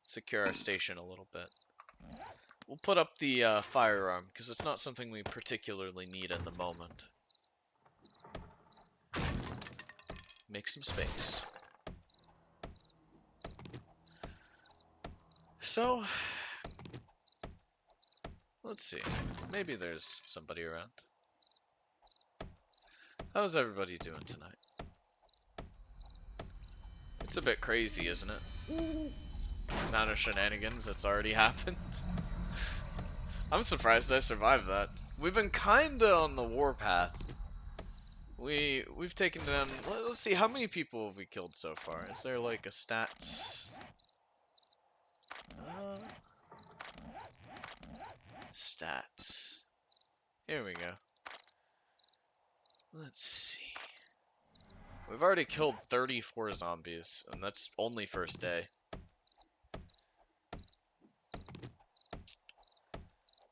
Secure our station a little bit. We'll put up the firearm, because it's not something we particularly need in the moment. Make some space. So, let's see. Maybe there's somebody around. How's everybody doing tonight? It's a bit crazy, isn't it? The amount of shenanigans that's already happened. I'm surprised I survived that. We've been kinda on the warpath. We've taken down... Let's see, how many people have we killed so far? Is there like a stats... Stats. Here we go. Let's see. We've already killed 34 zombies, and that's only first day.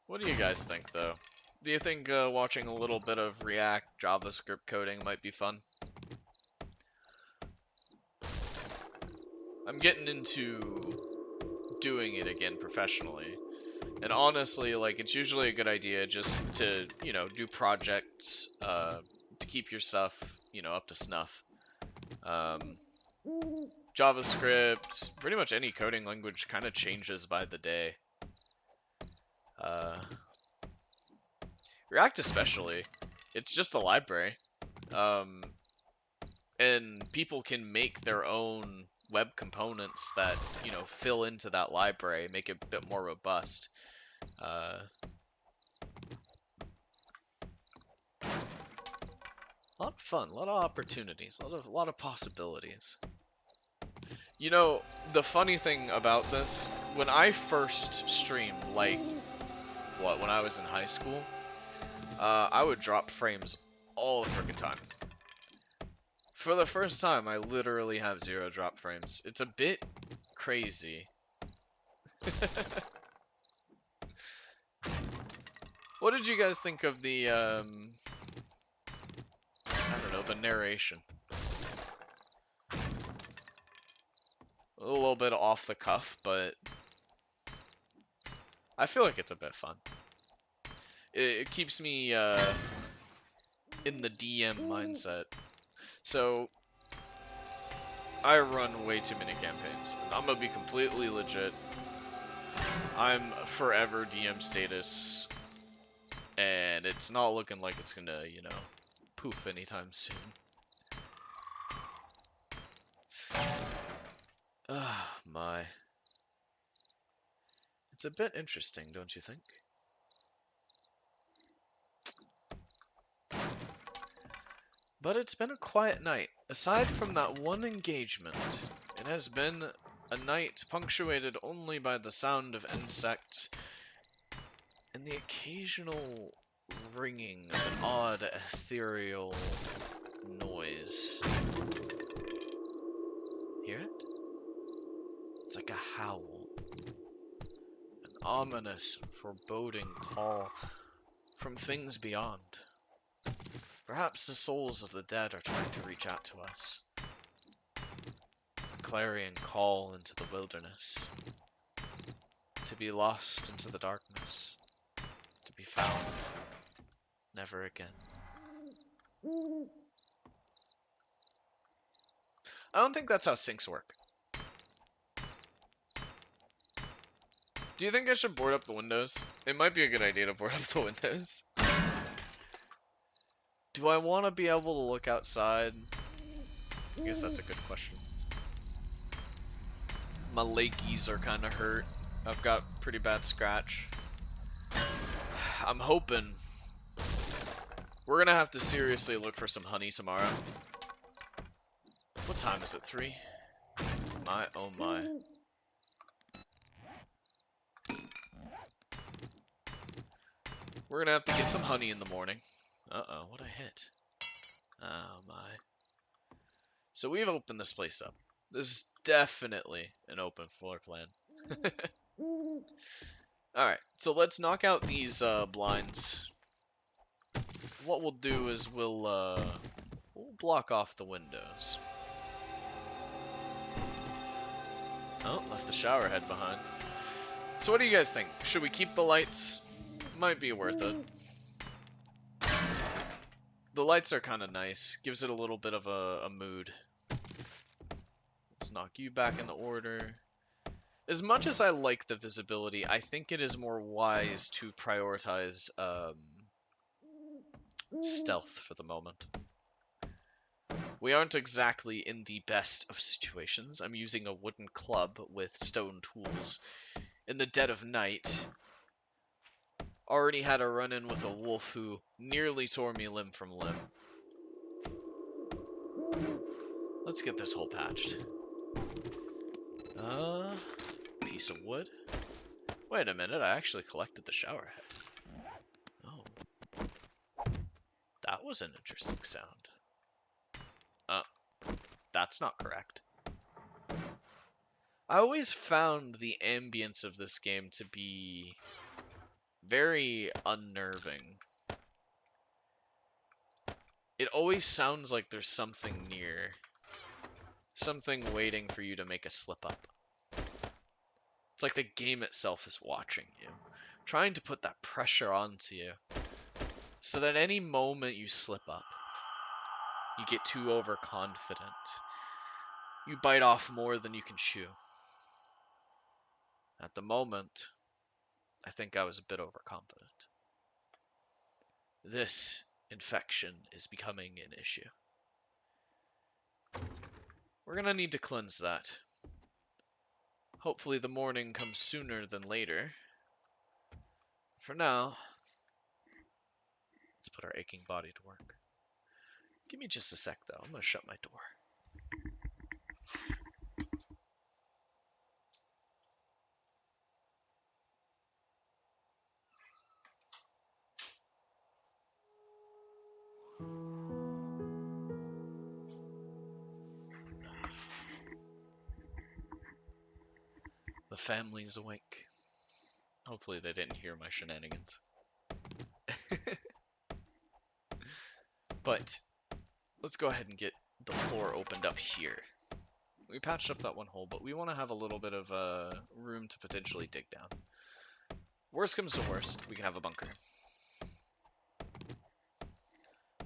What do you guys think, though? Do you think watching a little bit of React JavaScript coding might be fun? I'm getting into doing it again professionally. And honestly, like, it's usually a good idea just to, do projects to keep your stuff, up to snuff. JavaScript, pretty much any coding language kind of changes by the day. React especially, it's just a library. And people can make their own web components that, you know, fill into that library, make it a bit more robust. A lot of fun, a lot of opportunities, a lot of possibilities. You know, the funny thing about this, when I first streamed, like, when I was in high school, I would drop frames all the freaking time. For the first time, I literally have 0 drop frames. It's a bit crazy. What did you guys think of the, I don't know, the narration? A little bit off the cuff, but I feel like it's a bit fun. It keeps me, in the DM mindset. So, I run way too many campaigns. I'm gonna be completely legit. I'm forever DM status, and it's not looking like it's gonna, you know, poof anytime soon. Ah, my. It's a bit interesting, don't you think? But it's been a quiet night. Aside from that one engagement, it has been a night punctuated only by the sound of insects and the occasional ringing of an odd ethereal noise. Hear it? It's like a howl. An ominous, foreboding call from things beyond. Perhaps the souls of the dead are trying to reach out to us. A clarion call into the wilderness. To be lost into the darkness. To be found never again. I don't think that's how syncs work. Do you think I should board up the windows? It might be a good idea to board up the windows. Do I want to be able to look outside? I guess that's a good question. My leggies are kind of hurt. I've got pretty bad scratch. I'm hoping we're gonna have to seriously look for some honey tomorrow. What time is it? 3? My, oh my. We're gonna have to get some honey in the morning. Uh-oh, what I hit. Oh my. So we've opened this place up. This is definitely an open floor plan. Alright, so let's knock out these blinds. What we'll do is we'll block off the windows. Oh, left the shower head behind. So what do you guys think? Should we keep the lights? Might be worth it. The lights are kind of nice. Gives it a little bit of a mood. Let's knock you back into order. As much as I like the visibility, I think it is more wise to prioritize stealth for the moment. We aren't exactly in the best of situations. I'm using a wooden club with stone tools. In the dead of night, already had a run-in with a wolf who nearly tore me limb from limb. Let's get this hole patched. Piece of wood. Wait a minute, I actually collected the shower head. Oh. That was an interesting sound. That's not correct. I always found the ambience of this game to be very unnerving. It always sounds like there's something near. Something waiting for you to make a slip up. It's like the game itself is watching you. Trying to put that pressure onto you. So that any moment you slip up, you get too overconfident. You bite off more than you can chew. At the moment, I think I was a bit overconfident. This infection is becoming an issue. We're gonna need to cleanse that. Hopefully the morning comes sooner than later. For now, let's put our aching body to work. Give me just a sec, though. I'm gonna shut my door. The family's awake. Hopefully they didn't hear my shenanigans. But let's go ahead and get the floor opened up here. We patched up that one hole, but we want to have a little bit of room to potentially dig down. Worst comes to worst, we can have a bunker.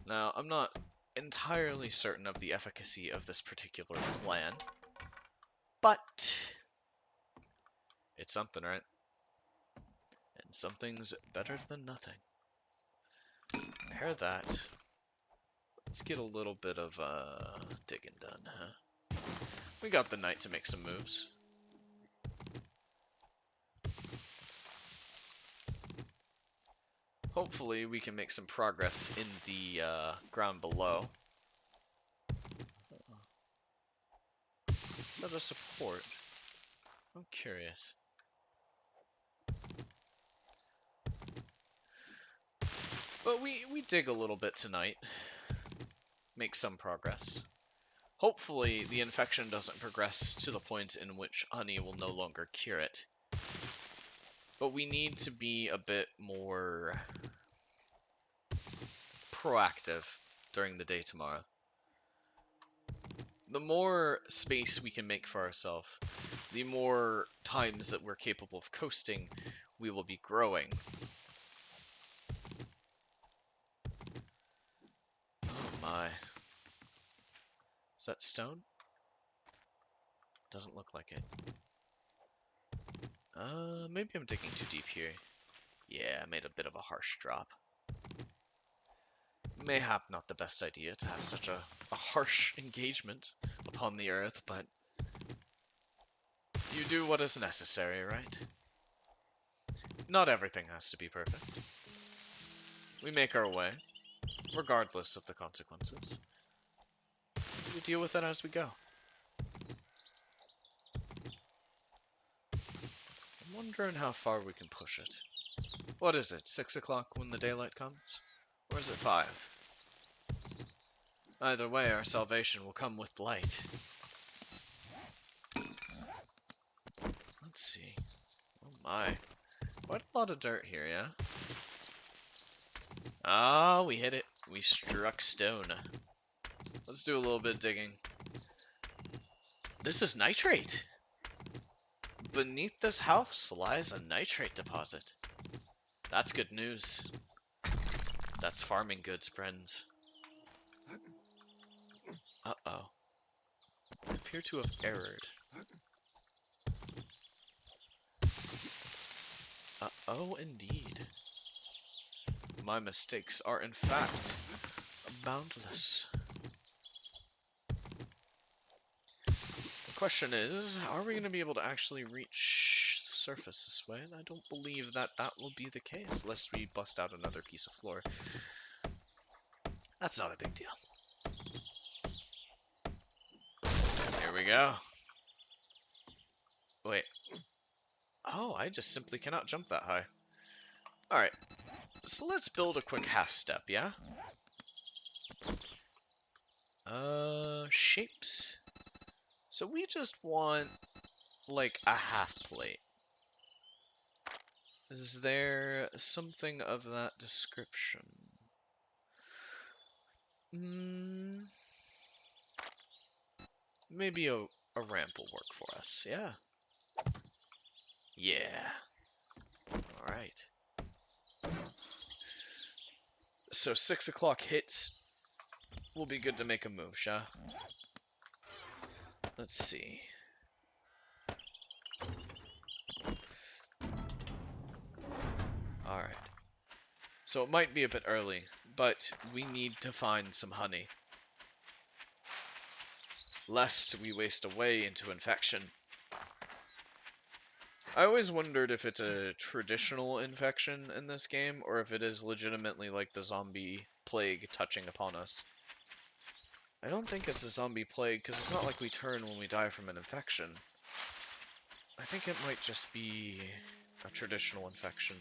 Now, I'm not entirely certain of the efficacy of this particular plan, but it's something, right? And something's better than nothing. Pair that. Let's get a little bit of digging done, huh? We got the night to make some moves. Hopefully we can make some progress in the ground below. Is that a support? I'm curious. But we dig a little bit tonight. Make some progress. Hopefully the infection doesn't progress to the point in which honey will no longer cure it. But we need to be a bit more proactive during the day tomorrow. The more space we can make for ourselves, the more times that we're capable of coasting, we will be growing. Oh my. Is that stone? Doesn't look like it. Maybe I'm digging too deep here. Yeah, I made a bit of a harsh drop. Mayhap not the best idea to have such a harsh engagement upon the earth, but you do what is necessary, right? Not everything has to be perfect. We make our way, regardless of the consequences. We deal with it as we go. I'm wondering how far we can push it. What is it, 6 o'clock when the daylight comes? Or is it 5? Either way, our salvation will come with light. Let's see. Oh my. Quite a lot of dirt here, yeah? Ah, we hit it. We struck stone. Let's do a little bit of digging. This is nitrate. Beneath this house lies a nitrate deposit. That's good news. That's farming goods, friends. Uh-oh. I appear to have erred. Uh-oh, indeed. My mistakes are, in fact, boundless. The question is, are we going to be able to actually reach the surface this way? And I don't believe that that will be the case, lest we bust out another piece of floor. That's not a big deal. Here we go. Wait. Oh, I just simply cannot jump that high. Alright. So let's build a quick half step, yeah? Shapes. So we just want, like, a half plate. Is there something of that description? Maybe a ramp will work for us, yeah? Yeah. Alright. So 6 o'clock hits. We'll be good to make a move, shall? Let's see. Alright. So it might be a bit early, but we need to find some honey. lest we waste away into infection. I always wondered if it's a traditional infection in this game, or if it is legitimately like the zombie plague touching upon us. I don't think it's a zombie plague, because it's not like we turn when we die from an infection. I think it might just be a traditional infection.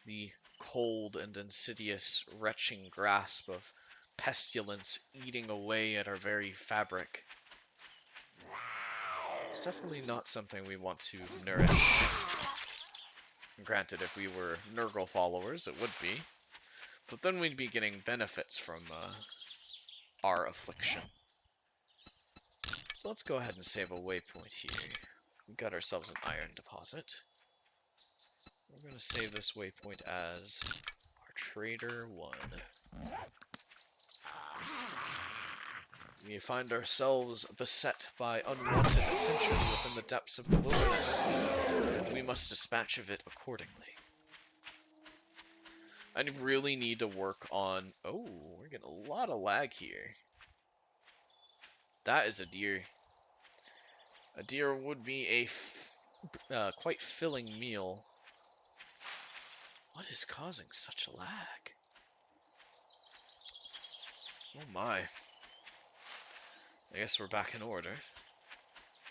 The cold and insidious, retching grasp of pestilence eating away at our very fabric. It's definitely not something we want to nourish. Granted, if we were Nurgle followers, it would be. But then we'd be getting benefits from our affliction. So let's go ahead and save a waypoint here. We've got ourselves an iron deposit. We're going to save this waypoint as our Trader 1. We find ourselves beset by unwanted attention within the depths of the wilderness, and we must dispatch of it accordingly. I really need to work on... Oh, we're getting a lot of lag here. That is a deer. A deer would be a quite filling meal. What is causing such a lag? Oh my. I guess we're back in order.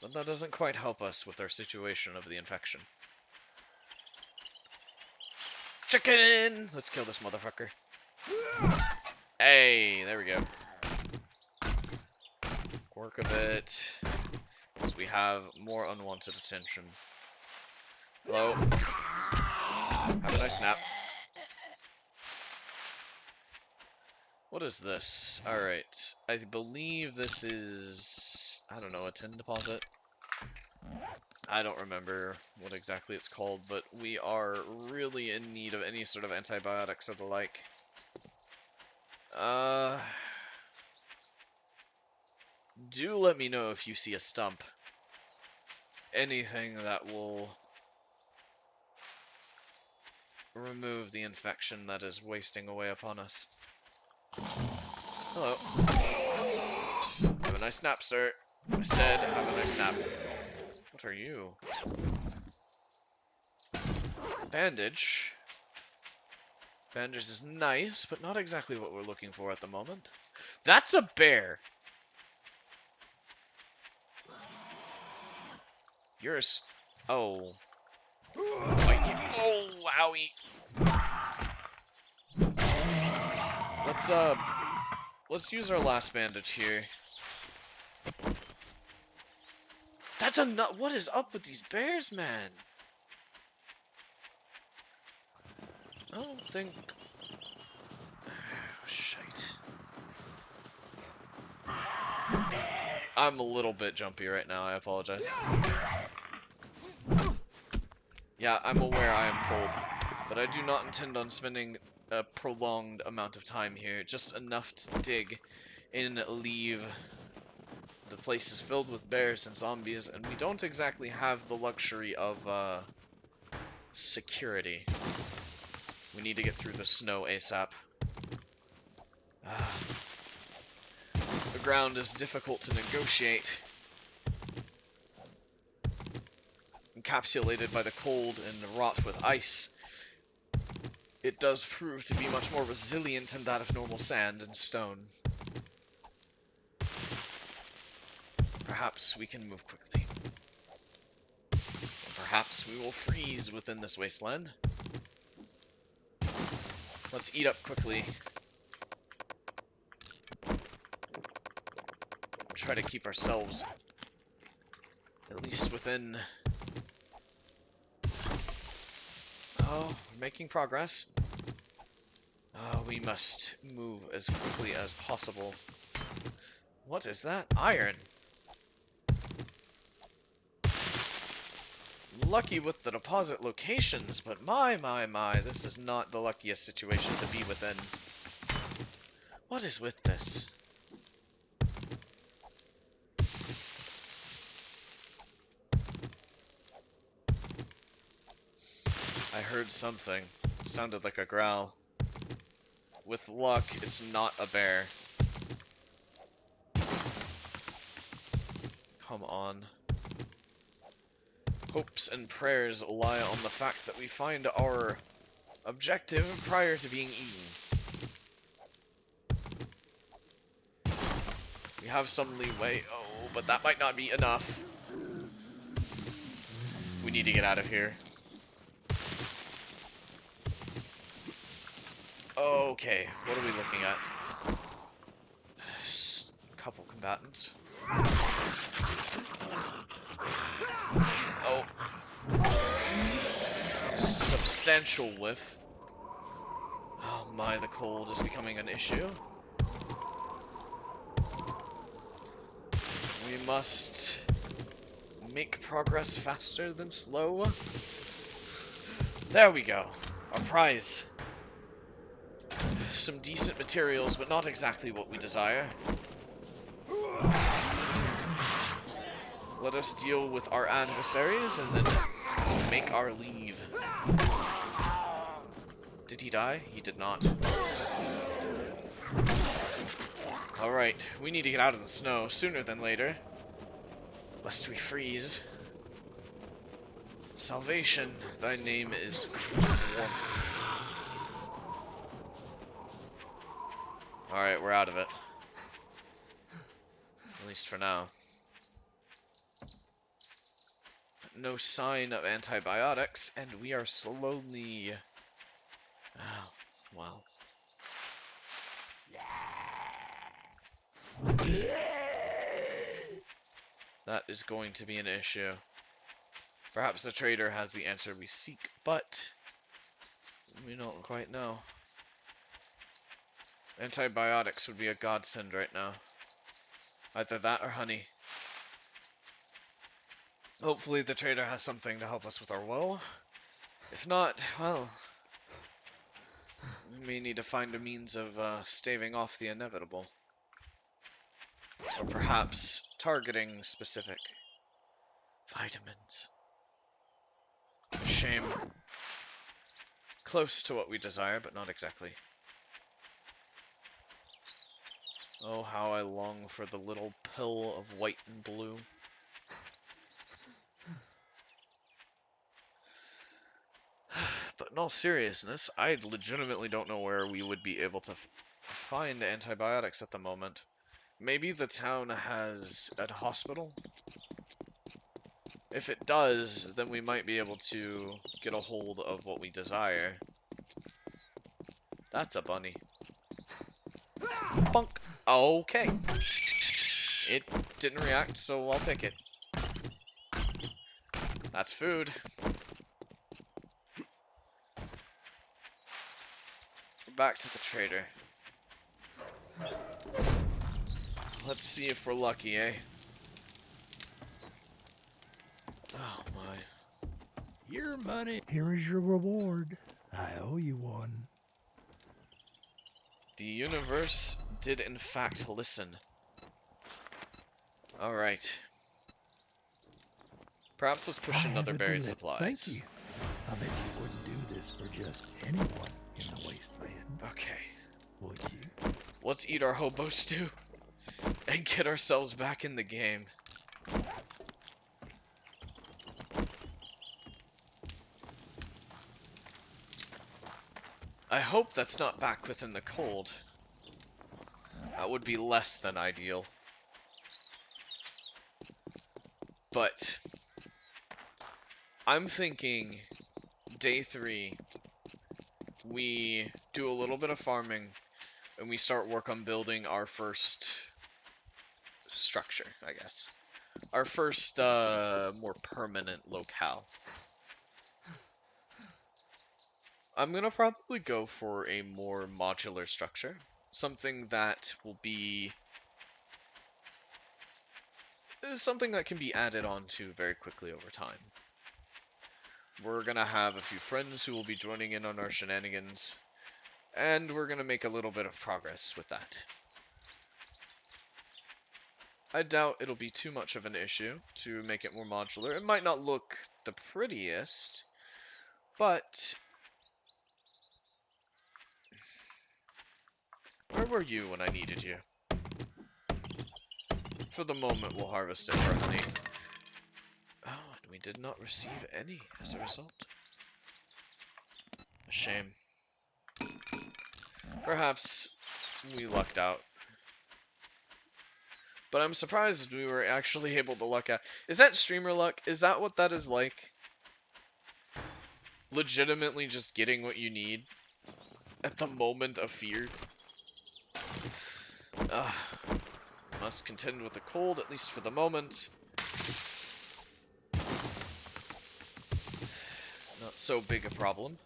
But that doesn't quite help us with our situation of the infection. Chicken! Let's kill this motherfucker. Hey, there we go. Work a bit. Because we have more unwanted attention. Hello? Have a nice nap. What is this? Alright. I believe this is... I don't know, a tin deposit? I don't remember what exactly it's called, but we are really in need of any sort of antibiotics or the like. Do let me know if you see a stump. Anything that will remove the infection that is wasting away upon us. Hello. Have a nice nap, sir. I said have a nice nap. What are you? Bandage. Bandage is nice, but not exactly what we're looking for at the moment. That's a bear! You're a... Oh. Oh, wowie. Let's use our last bandage here. That's a nut. What is up with these bears, man? I don't think... Oh, shite. I'm a little bit jumpy right now, I apologize. Yeah, I'm aware I am cold, but I do not intend on spending a prolonged amount of time here, just enough to dig and leave. The place is filled with bears and zombies, and we don't exactly have the luxury of security. We need to get through the snow ASAP. The ground is difficult to negotiate. Encapsulated by the cold and wrought with ice, it does prove to be much more resilient than that of normal sand and stone. Perhaps we can move quickly. Or perhaps we will freeze within this wasteland. Let's eat up quickly. Try to keep ourselves at least within... Oh, we're making progress. Oh, we must move as quickly as possible. What is that? Iron. Lucky with the deposit locations, but my, this is not the luckiest situation to be within. What is with this? I heard something. Sounded like a growl. With luck, it's not a bear. Come on. Hopes and prayers lie on the fact that we find our objective prior to being eaten. We have some leeway. Oh, but that might not be enough. We need to get out of here. Okay, what are we looking at? Couple combatants. Oh. Substantial whiff. Oh my, the cold is becoming an issue. We must make progress faster than slow. There we go. Our prize. Some decent materials, but not exactly what we desire. Let us deal with our adversaries and then make our leave. Did he die? He did not. Alright, we need to get out of the snow sooner than later, lest we freeze. Salvation, thy name is warmth. Alright, we're out of it. At least for now. No sign of antibiotics, and we are slowly... Oh, well. That is going to be an issue. Perhaps the trader has the answer we seek, but we don't quite know. Antibiotics would be a godsend right now. Either that or honey. Hopefully the trader has something to help us with our woe. If not, well, we may need to find a means of staving off the inevitable. Or perhaps targeting specific vitamins. Shame. Close to what we desire, but not exactly. Oh, how I long for the little pill of white and blue. But in all seriousness, I legitimately don't know where we would be able to find antibiotics at the moment. Maybe the town has a hospital? If it does, then we might be able to get a hold of what we desire. That's a bunny. Bunk! Okay. It didn't react, so I'll take it. That's food. Back to the trader. Let's see if we're lucky, eh? Oh my. Your money. Here is your reward. I owe you one. The universe did in fact listen. Alright. Perhaps let's push another buried supplies. Thank you. I bet you wouldn't do this for just anyone in the wasteland. Okay. Would you? Let's eat our hobo stew and get ourselves back in the game. I hope that's not back within the cold. That would be less than ideal. But I'm thinking day 3, we do a little bit of farming and we start work on building our first structure, I guess. Our first more permanent locale. I'm gonna probably go for a more modular structure. Something that will be... something that can be added on to very quickly over time. We're gonna have a few friends who will be joining in on our shenanigans, and we're gonna make a little bit of progress with that. I doubt it'll be too much of an issue to make it more modular. It might not look the prettiest, but... Where were you when I needed you? for the moment, we'll harvest it for honey. Oh, and we did not receive any as a result. A shame. Perhaps we lucked out. But I'm surprised we were actually able to luck out. Is that streamer luck? Is that what that is like? Legitimately just getting what you need at the moment of fear? Must contend with the cold, at least for the moment. Not so big a problem.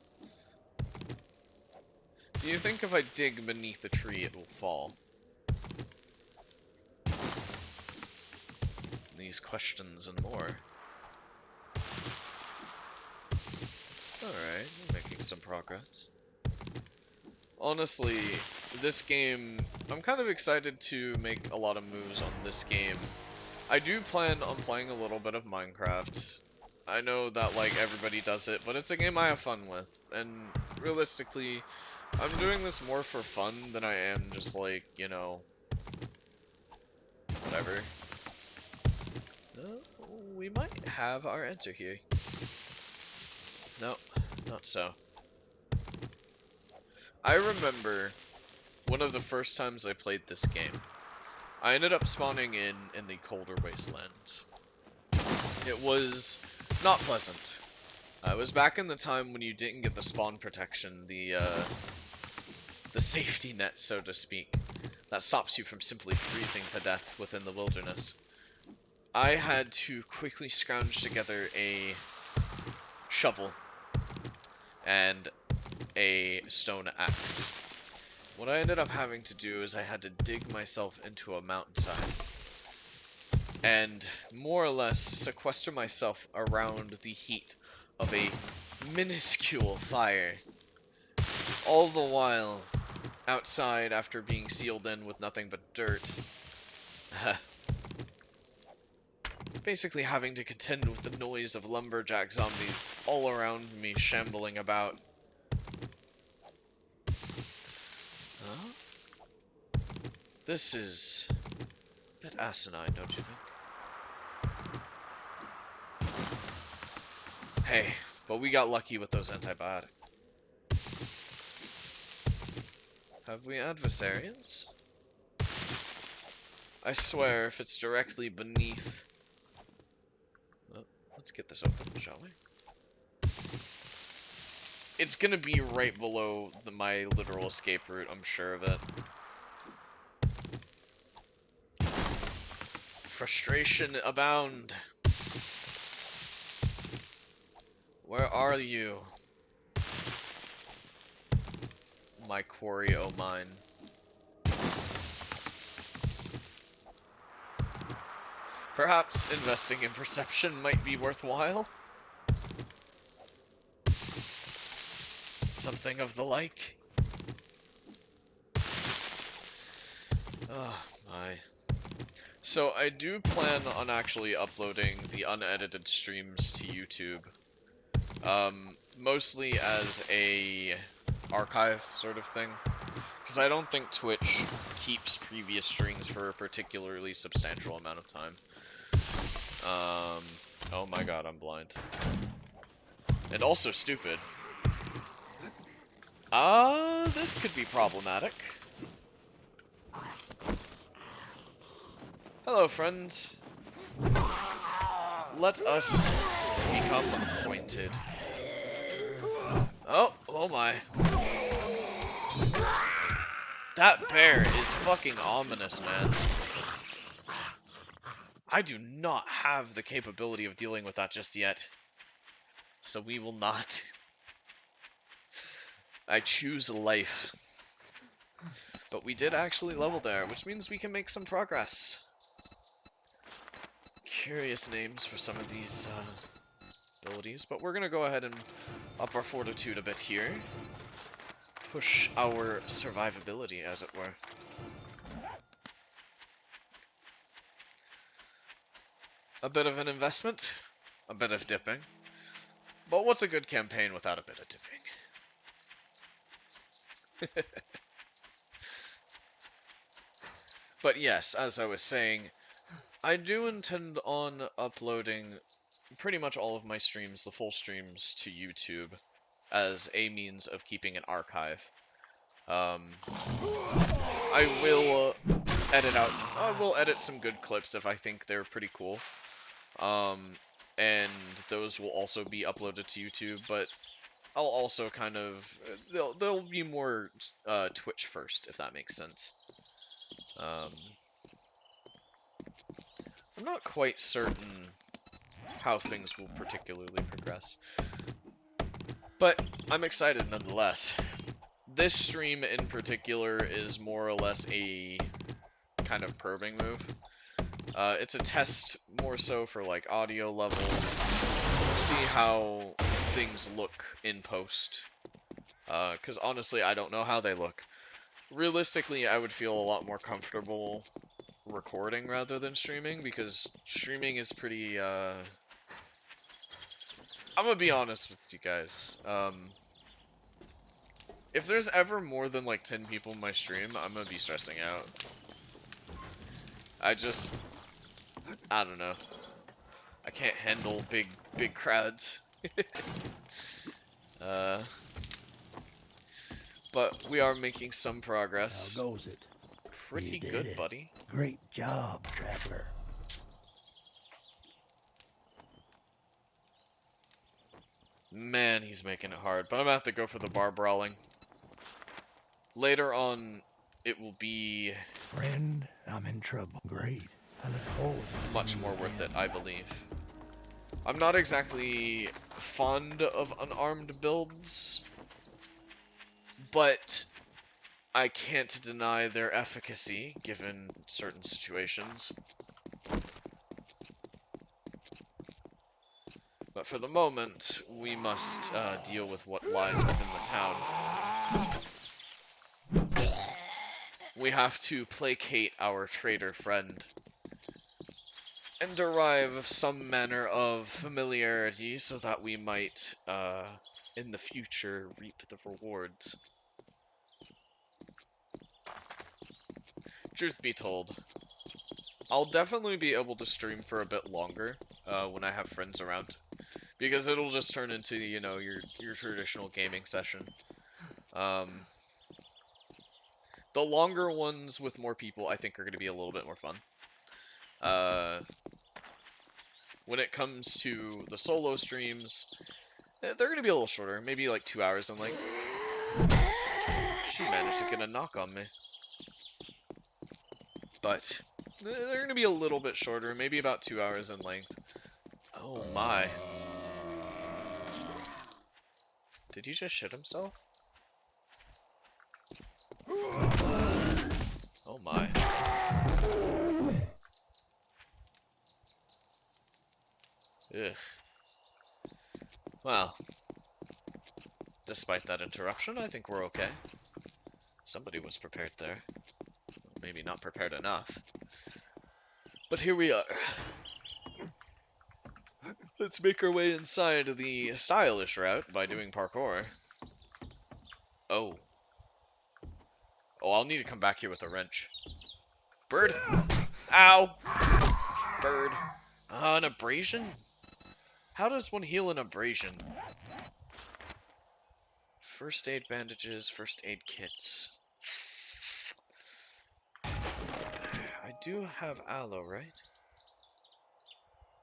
Do you think if I dig beneath the tree it will fall? These questions and more. Alright, we're making some progress. Honestly, this game, I'm kind of excited to make a lot of moves on this game. I do plan on playing a little bit of Minecraft. I know that, like, everybody does it, but it's a game I have fun with. And realistically, I'm doing this more for fun than I am just, like, you know, whatever. We might have our answer here. No, not so. I remember one of the first times I played this game. I ended up spawning in the colder wastelands. It was not pleasant. It was back in the time when you didn't get the spawn protection, the safety net, so to speak, that stops you from simply freezing to death within the wilderness. I had to quickly scrounge together a shovel and a stone axe. What I ended up having to do is I had to dig myself into a mountainside and more or less sequester myself around the heat of a minuscule fire, all the while outside after being sealed in with nothing but dirt. Basically having to contend with the noise of lumberjack zombies all around me shambling about. Huh? This is a bit asinine, don't you think? Hey, but we got lucky with those antibiotics. Have we adversarians? I swear, if it's directly beneath... Well, let's get this open, shall we? It's gonna be right below my literal escape route, I'm sure of it. Frustration abound. Where are you? My quarry, oh mine. Perhaps investing in perception might be worthwhile? Something of the like? Oh my. So I do plan on actually uploading the unedited streams to YouTube. Mostly as a archive sort of thing. Because I don't think Twitch keeps previous streams for a particularly substantial amount of time. Oh my god, I'm blind. And also stupid. This could be problematic. Hello, friends. Let us become acquainted. Oh my. That bear is fucking ominous, man. I do not have the capability of dealing with that just yet. So we will not. I choose life. But we did actually level there, which means we can make some progress. Curious names for some of these abilities, but we're gonna go ahead and up our fortitude a bit here. Push our survivability, as it were. A bit of an investment, a bit of dipping. But what's a good campaign without a bit of dipping? But yes, as I was saying, I do intend on uploading pretty much all of my streams, the full streams, to YouTube as a means of keeping an archive. I will I will edit some good clips if I think they're pretty cool. And those will also be uploaded to YouTube, but I'll also kind of, they'll be more Twitch first, if that makes sense. I'm not quite certain how things will particularly progress, but I'm excited nonetheless. This stream in particular is more or less a kind of probing move. It's a test more so for like audio levels, see how things look in post. Because honestly, I don't know how they look. Realistically, I would feel a lot more comfortable recording rather than streaming, because streaming is pretty, I'm gonna be honest with you guys. If there's ever more than like 10 people in my stream, I'm gonna be stressing out. I don't know. I can't handle big crowds. uh, but we are making some progress. How goes it? Pretty You did good, it. buddy. Great job, Traveler. Man, he's making it hard. But I'm gonna have to go for the bar brawling. Later on, it will be Friend, I'm in trouble. Great. I look forward to seeing much you more worth it, again. I believe. I'm not exactly fond of unarmed builds, but I can't deny their efficacy given certain situations. But for the moment, we must deal with what lies within the town. We have to placate our traitor friend and derive some manner of familiarity so that we might, in the future, reap the rewards. Truth be told, I'll definitely be able to stream for a bit longer when I have friends around, because it'll just turn into, you know, your traditional gaming session. The longer ones with more people, I think, are going to be a little bit more fun. When it comes to the solo streams, they're going to be a little shorter, maybe like 2 hours in length. She managed to get a knock on me. But they're going to be a little bit shorter, maybe about 2 hours in length. Oh my. Did he just shit himself? Oh my. Ugh. Well, despite that interruption, I think we're okay. Somebody was prepared there. Maybe not prepared enough. But here we are. Let's make our way inside the stylish route by doing parkour. Oh. Oh, I'll need to come back here with a wrench. Bird! Ow! Bird. An abrasion? How does one heal an abrasion? First aid bandages, first aid kits. I do have aloe, right?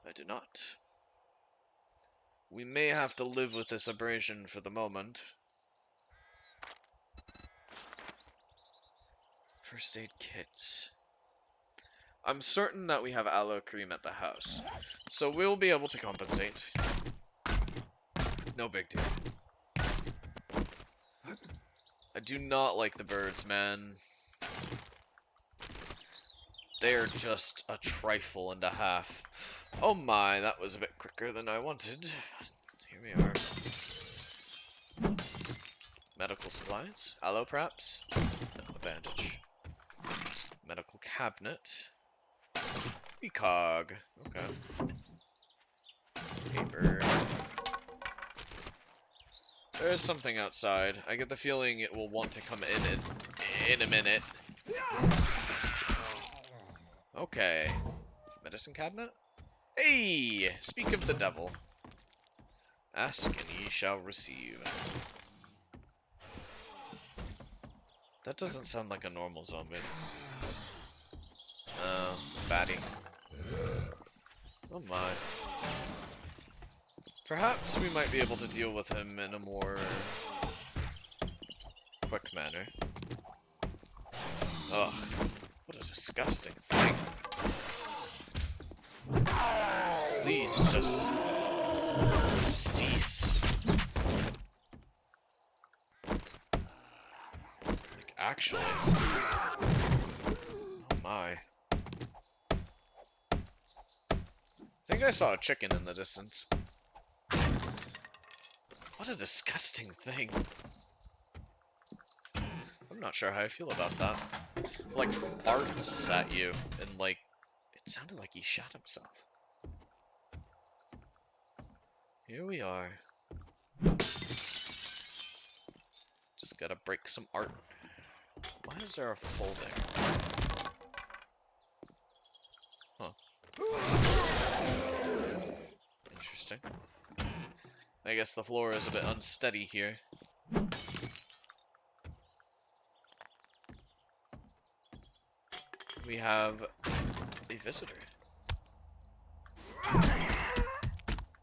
I do not. We may have to live with this abrasion for the moment. First aid kits. I'm certain that we have aloe cream at the house, so we'll be able to compensate. No big deal. I do not like the birds, man. They're just a trifle and a half. Oh my, that was a bit quicker than I wanted. Here we are. Medical supplies. Aloe perhaps? No, a bandage. Medical cabinet. Precog. Okay. Paper. There is something outside. I get the feeling it will want to come in a minute. Okay. Medicine cabinet? Hey! Speak of the devil. Ask and ye shall receive. That doesn't sound like a normal zombie. Batty. Oh my. Perhaps we might be able to deal with him in a more quick manner. Ugh. What a disgusting thing. Please, just cease. Like, actually. Oh my. I think I saw a chicken in the distance. What a disgusting thing. I'm not sure how I feel about that. Like, farts at you, and like, it sounded like he shot himself. Here we are. Just gotta break some art. Why is there a hole there? Huh. Interesting. I guess the floor is a bit unsteady here. We have a visitor.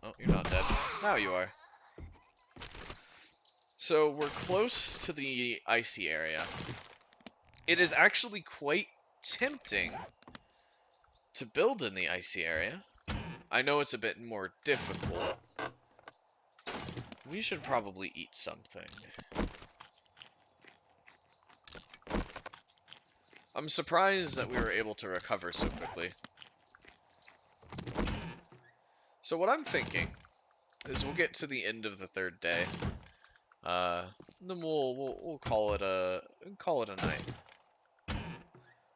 Oh, you're not dead. Now you are. So we're close to the icy area. It is actually quite tempting to build in the icy area. I know it's a bit more difficult. We should probably eat something. I'm surprised that we were able to recover so quickly. So what I'm thinking is we'll get to the end of the third day. Then we'll call it a night.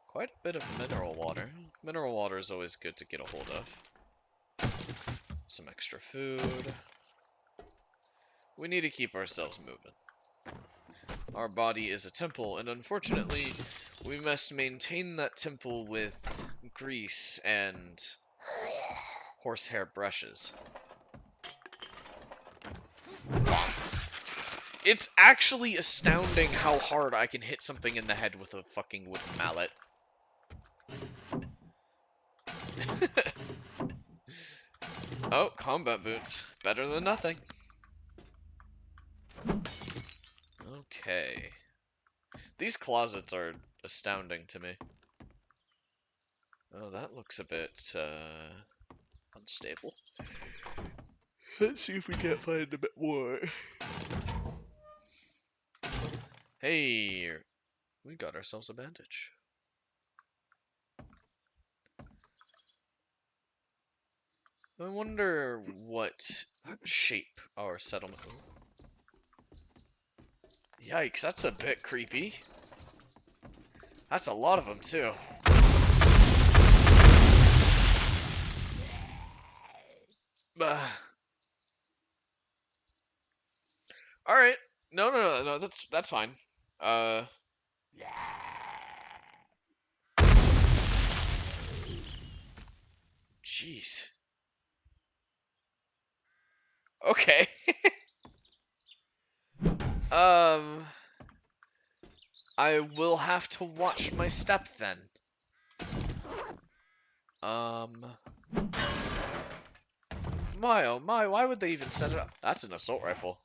Quite a bit of mineral water. Mineral water is always good to get a hold of. Some extra food. We need to keep ourselves moving. Our body is a temple, and unfortunately, we must maintain that temple with grease and horsehair brushes. It's actually astounding how hard I can hit something in the head with a fucking wooden mallet. Oh, combat boots. Better than nothing. Okay. These closets are astounding to me. Oh, that looks a bit, unstable. Let's see if we can't find a bit more. Hey, we got ourselves a bandage. I wonder what shape our settlement... Yikes, that's a bit creepy. That's a lot of them, too. Alright. No, that's fine. Jeez. Okay. I will have to watch my step then. My oh my, why would they even set it up? That's an assault rifle.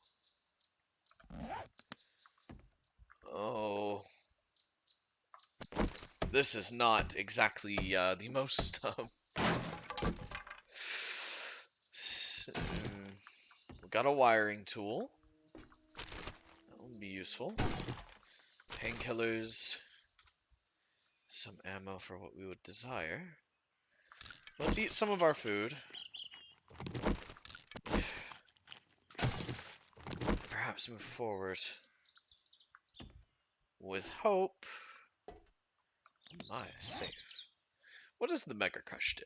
Oh. This is not exactly, the most, we got a wiring tool. That will be useful. Painkillers. Some ammo for what we would desire. Let's eat some of our food. Perhaps move forward with hope. My, safe. What does the Mega Crush do?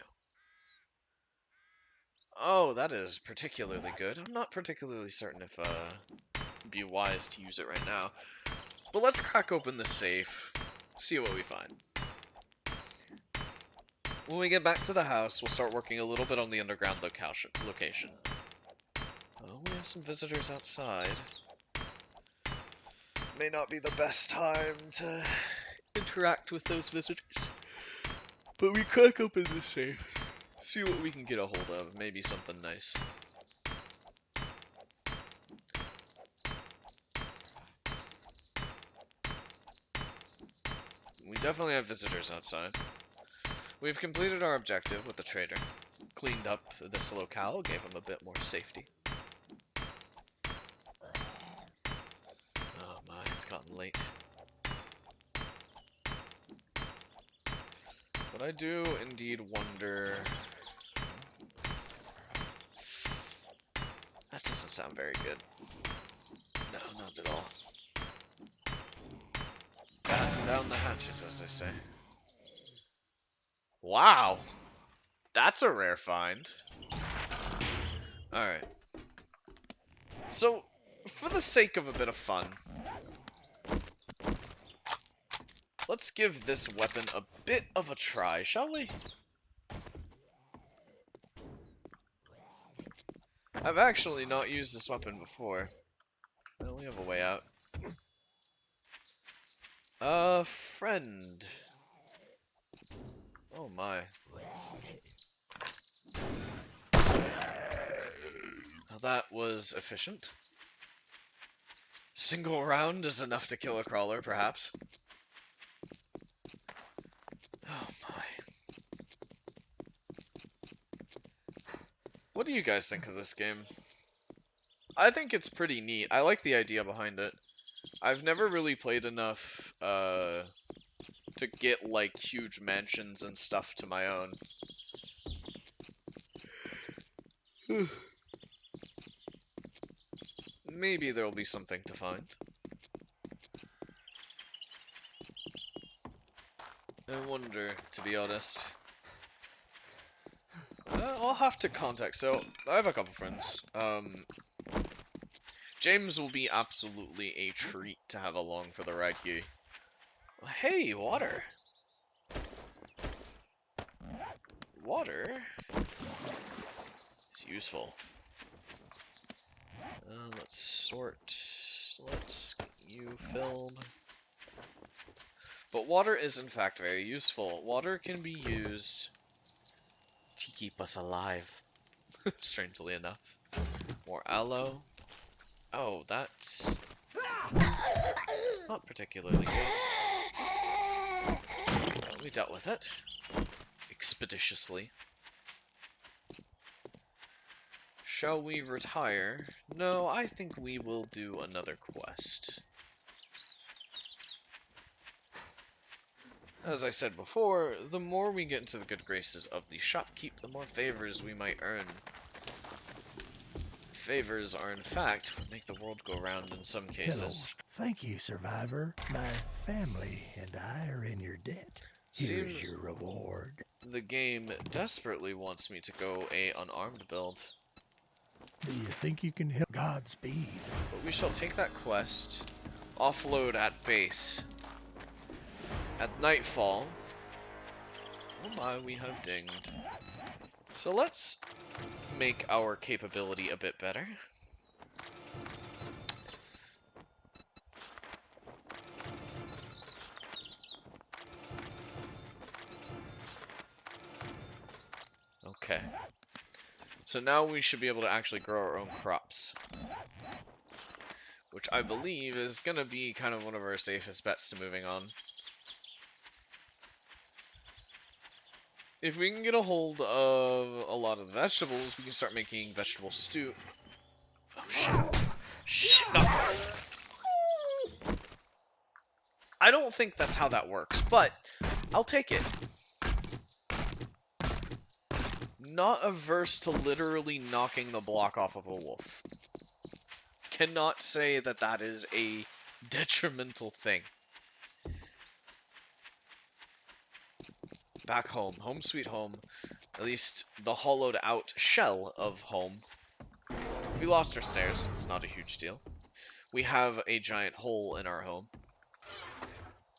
Oh, that is particularly good. I'm not particularly certain if it'd be wise to use it right now. But let's crack open the safe, see what we find. When we get back to the house, we'll start working a little bit on the underground location. Oh, we have some visitors outside. May not be the best time to interact with those visitors. But we crack open the safe. See what we can get a hold of. Maybe something nice. We definitely have visitors outside. We've completed our objective with the trader. Cleaned up this locale, gave him a bit more safety. Oh my, it's gotten late. But I do indeed wonder... That doesn't sound very good. No, not at all. Batten down the hatches, as they say. Wow! That's a rare find. Alright. So, for the sake of a bit of fun, let's give this weapon a bit of a try, shall we? I've actually not used this weapon before. Well, we have a way out. Friend. Oh my. Now that was efficient. Single round is enough to kill a crawler, perhaps. Oh my. What do you guys think of this game? I think it's pretty neat. I like the idea behind it. I've never really played enough, to get, like, huge mansions and stuff to my own. Maybe there'll be something to find. I wonder, to be honest. I'll have to contact, so, I have a couple friends. James will be absolutely a treat to have along for the ride here. Hey, water! Water is useful. Let's sort. Let's get you filled. But water is in fact very useful. Water can be used to keep us alive. Strangely enough. More aloe. Oh, that's not particularly good. We dealt with it expeditiously. Shall we retire? No, I think we will do another quest. As I said before, the more we get into the good graces of the shopkeep, the more favors we might earn. Favors are, in fact, what make the world go round in some cases. Hello. Thank you, survivor. My family and I are in your debt. Here's Seems your reward. the game desperately wants me to go a unarmed build. Do you think you can help? Godspeed. But we shall take that quest, offload at base. At nightfall, oh my, we have dinged. So let's make our capability a bit better. Okay. So now we should be able to actually grow our own crops. Which I believe is going to be kind of one of our safest bets to moving on. If we can get a hold of a lot of the vegetables, we can start making vegetable stew. Oh, shit. Shit, no. I don't think that's how that works, but I'll take it. Not averse to literally knocking the block off of a wolf. Cannot say that that is a detrimental thing. Back home. Home sweet home. At least the hollowed out shell of home. We lost our stairs. It's not a huge deal. We have a giant hole in our home.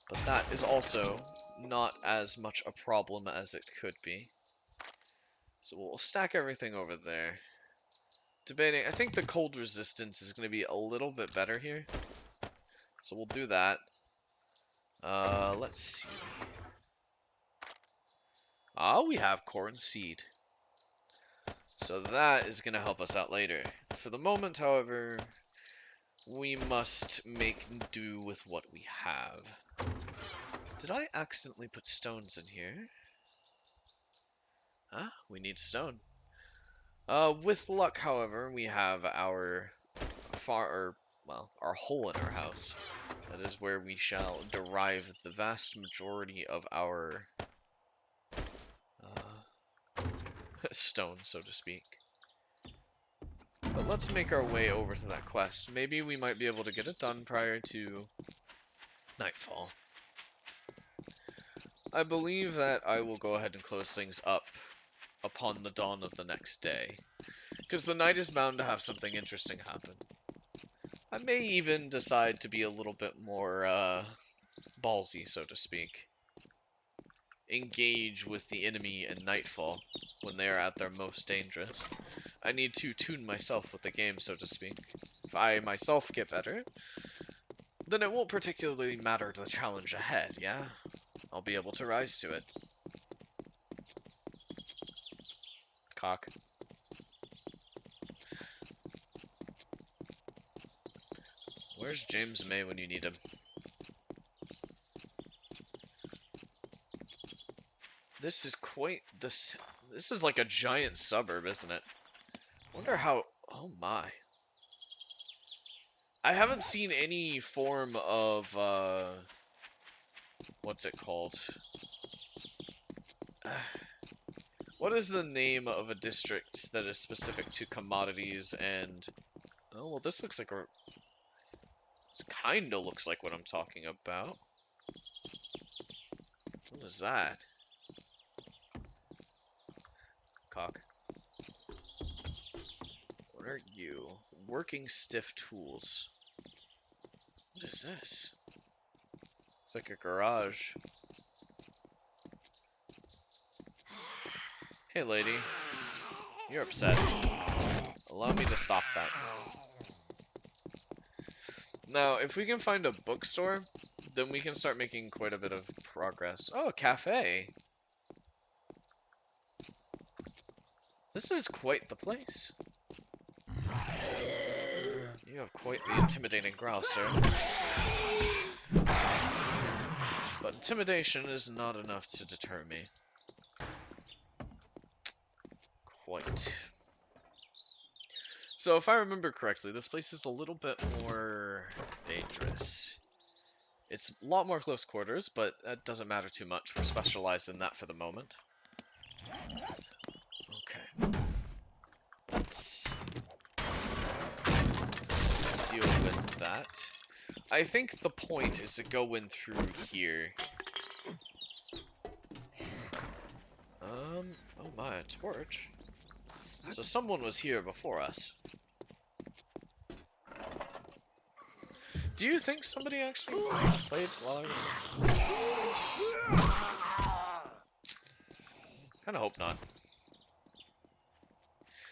But that is also not as much a problem as it could be. So we'll stack everything over there. Debating, I think the cold resistance is going to be a little bit better here. So we'll do that. Let's see. Ah, we have corn seed. So that is going to help us out later. For the moment, however, we must make do with what we have. Did I accidentally put stones in here? Ah, we need stone. With luck, however, we have our our hole in our house. That is where we shall derive the vast majority of our stone, so to speak. But let's make our way over to that quest. Maybe we might be able to get it done prior to nightfall. I believe that I will go ahead and close things up upon the dawn of the next day, because the night is bound to have something interesting happen. I may even decide to be a little bit more, ballsy, so to speak. Engage with the enemy in nightfall, when they are at their most dangerous. I need to tune myself with the game, so to speak. If I myself get better, then it won't particularly matter the challenge ahead, yeah? I'll be able to rise to it. Cock. Where's James May when you need him? This is quite this is like a giant suburb, isn't it? Wonder how oh my. I haven't seen any form of what's it called? What is the name of a district that is specific to commodities and oh well this looks like a this kinda looks like what I'm talking about. What is that? Cock. What are you? Working stiff tools. What is this? It's like a garage. Hey lady. You're upset. Allow me to stop that. Now, if we can find a bookstore, then we can start making quite a bit of progress. Oh, a cafe! This is quite the place. You have quite the intimidating growl, sir. But intimidation is not enough to deter me. Quite. So if I remember correctly, this place is a little bit more dangerous. It's a lot more close quarters, but that doesn't matter too much. We're specialized in that for the moment. Okay. Let's deal with that. I think the point is to go in through here. Oh my, a torch. So someone was here before us. Do you think somebody actually played while I was... Kinda hope not.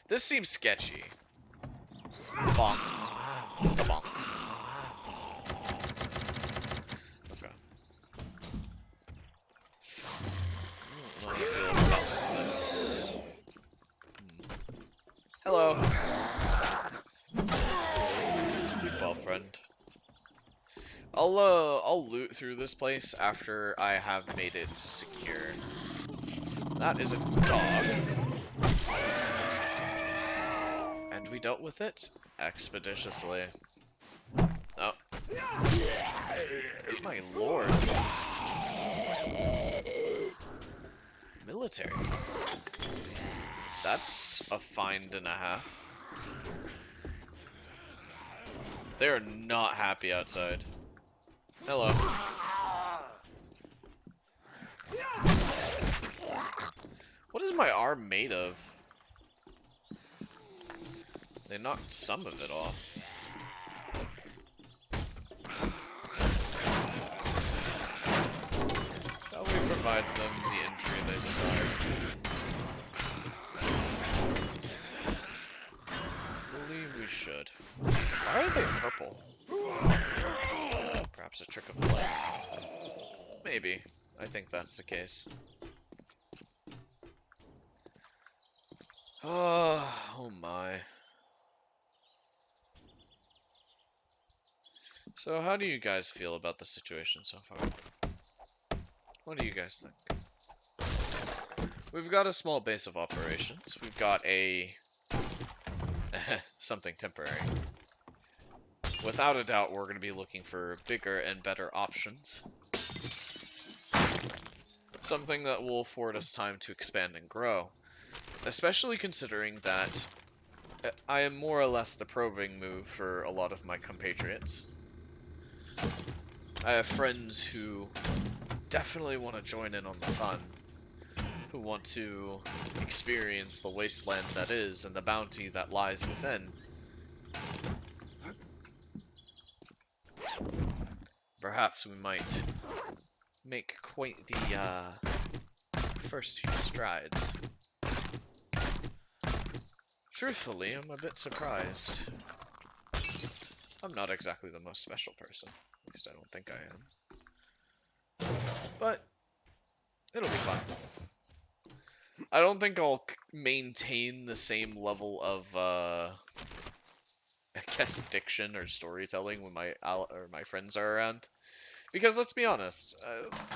This seems sketchy. Bonk. Bonk. Okay. I don't know how I feel about this. Hello. Sleep well, friend. I'll loot through this place after I have made it secure. That is a dog. And we dealt with it expeditiously. Oh. My lord. Military. That's a find and a half. They're not happy outside. Hello. What is my arm made of? They knocked some of it off. Shall we provide them the injury they desire. I believe we should. Why are they purple? Perhaps a trick of the light. Maybe. I think that's the case. Oh my. So how do you guys feel about the situation so far? What do you guys think? We've got a small base of operations. We've got a... something temporary. Without a doubt, we're going to be looking for bigger and better options. Something that will afford us time to expand and grow. Especially considering that I am more or less the probing move for a lot of my compatriots. I have friends who definitely want to join in on the fun, who want to experience the wasteland that is and the bounty that lies within. Perhaps we might make quite the first few strides. Truthfully, I'm a bit surprised. I'm not exactly the most special person. At least I don't think I am. But it'll be fun. I don't think I'll maintain the same level of, I guess, diction or storytelling when my friends are around. Because let's be honest,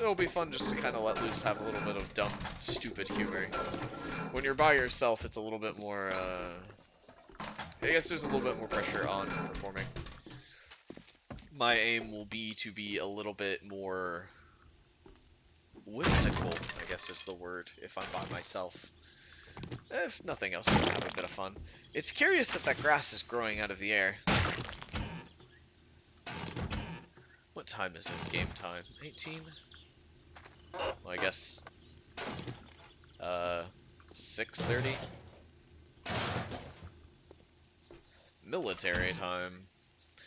it'll be fun just to kind of let loose, have a little bit of dumb, stupid humor. When you're by yourself, it's a little bit more, I guess there's a little bit more pressure on performing. My aim will be to be a little bit more whimsical, I guess is the word, if I'm by myself. If nothing else, just to have a bit of fun. It's curious that that grass is growing out of the air. What time is it? Game time. 18? Well, I guess... 6:30? Military time.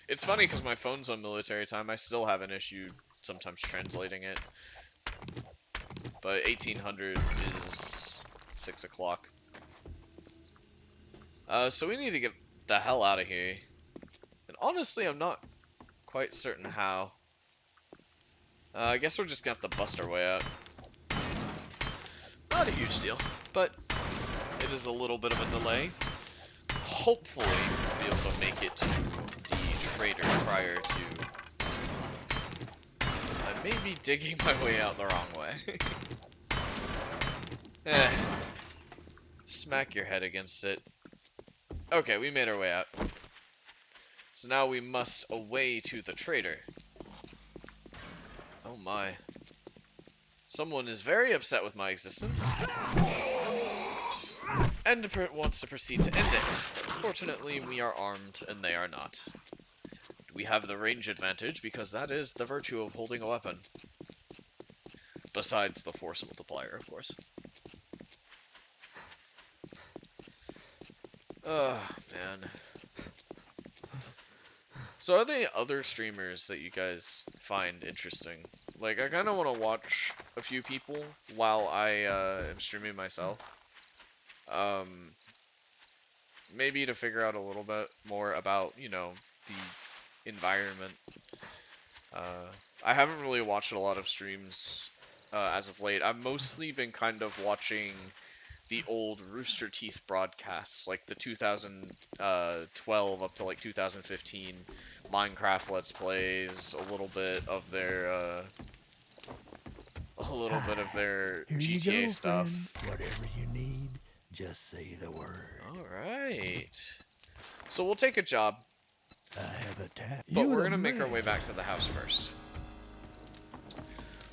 It's funny because my phone's on military time. I still have an issue sometimes translating it. But 1800 is 6 o'clock. So we need to get the hell out of here. And honestly, I'm not quite certain how. I guess we're just gonna have to bust our way out. Not a huge deal, but it is a little bit of a delay. Hopefully, we'll be able to make it to the trader prior to... I may be digging my way out the wrong way. Smack your head against it. Okay, we made our way out. So now we must away to the trader. Oh my. Someone is very upset with my existence. And wants to proceed to end it. Fortunately, we are armed and they are not. We have the range advantage because that is the virtue of holding a weapon. Besides the force multiplier, of course. Oh, man. So are there other streamers that you guys find interesting? Like, I kind of want to watch a few people while I am streaming myself. Maybe to figure out a little bit more about, you know, the environment. I haven't really watched a lot of streams as of late. I've mostly been kind of watching the old Rooster Teeth broadcasts, like the 2012 up to like 2015 Minecraft Let's Plays, a little bit of their Here you GTA go, stuff. friend. Whatever you need, just say the word. Alright. So we'll take a job, I have a tap. but we're gonna make our way back to the house first.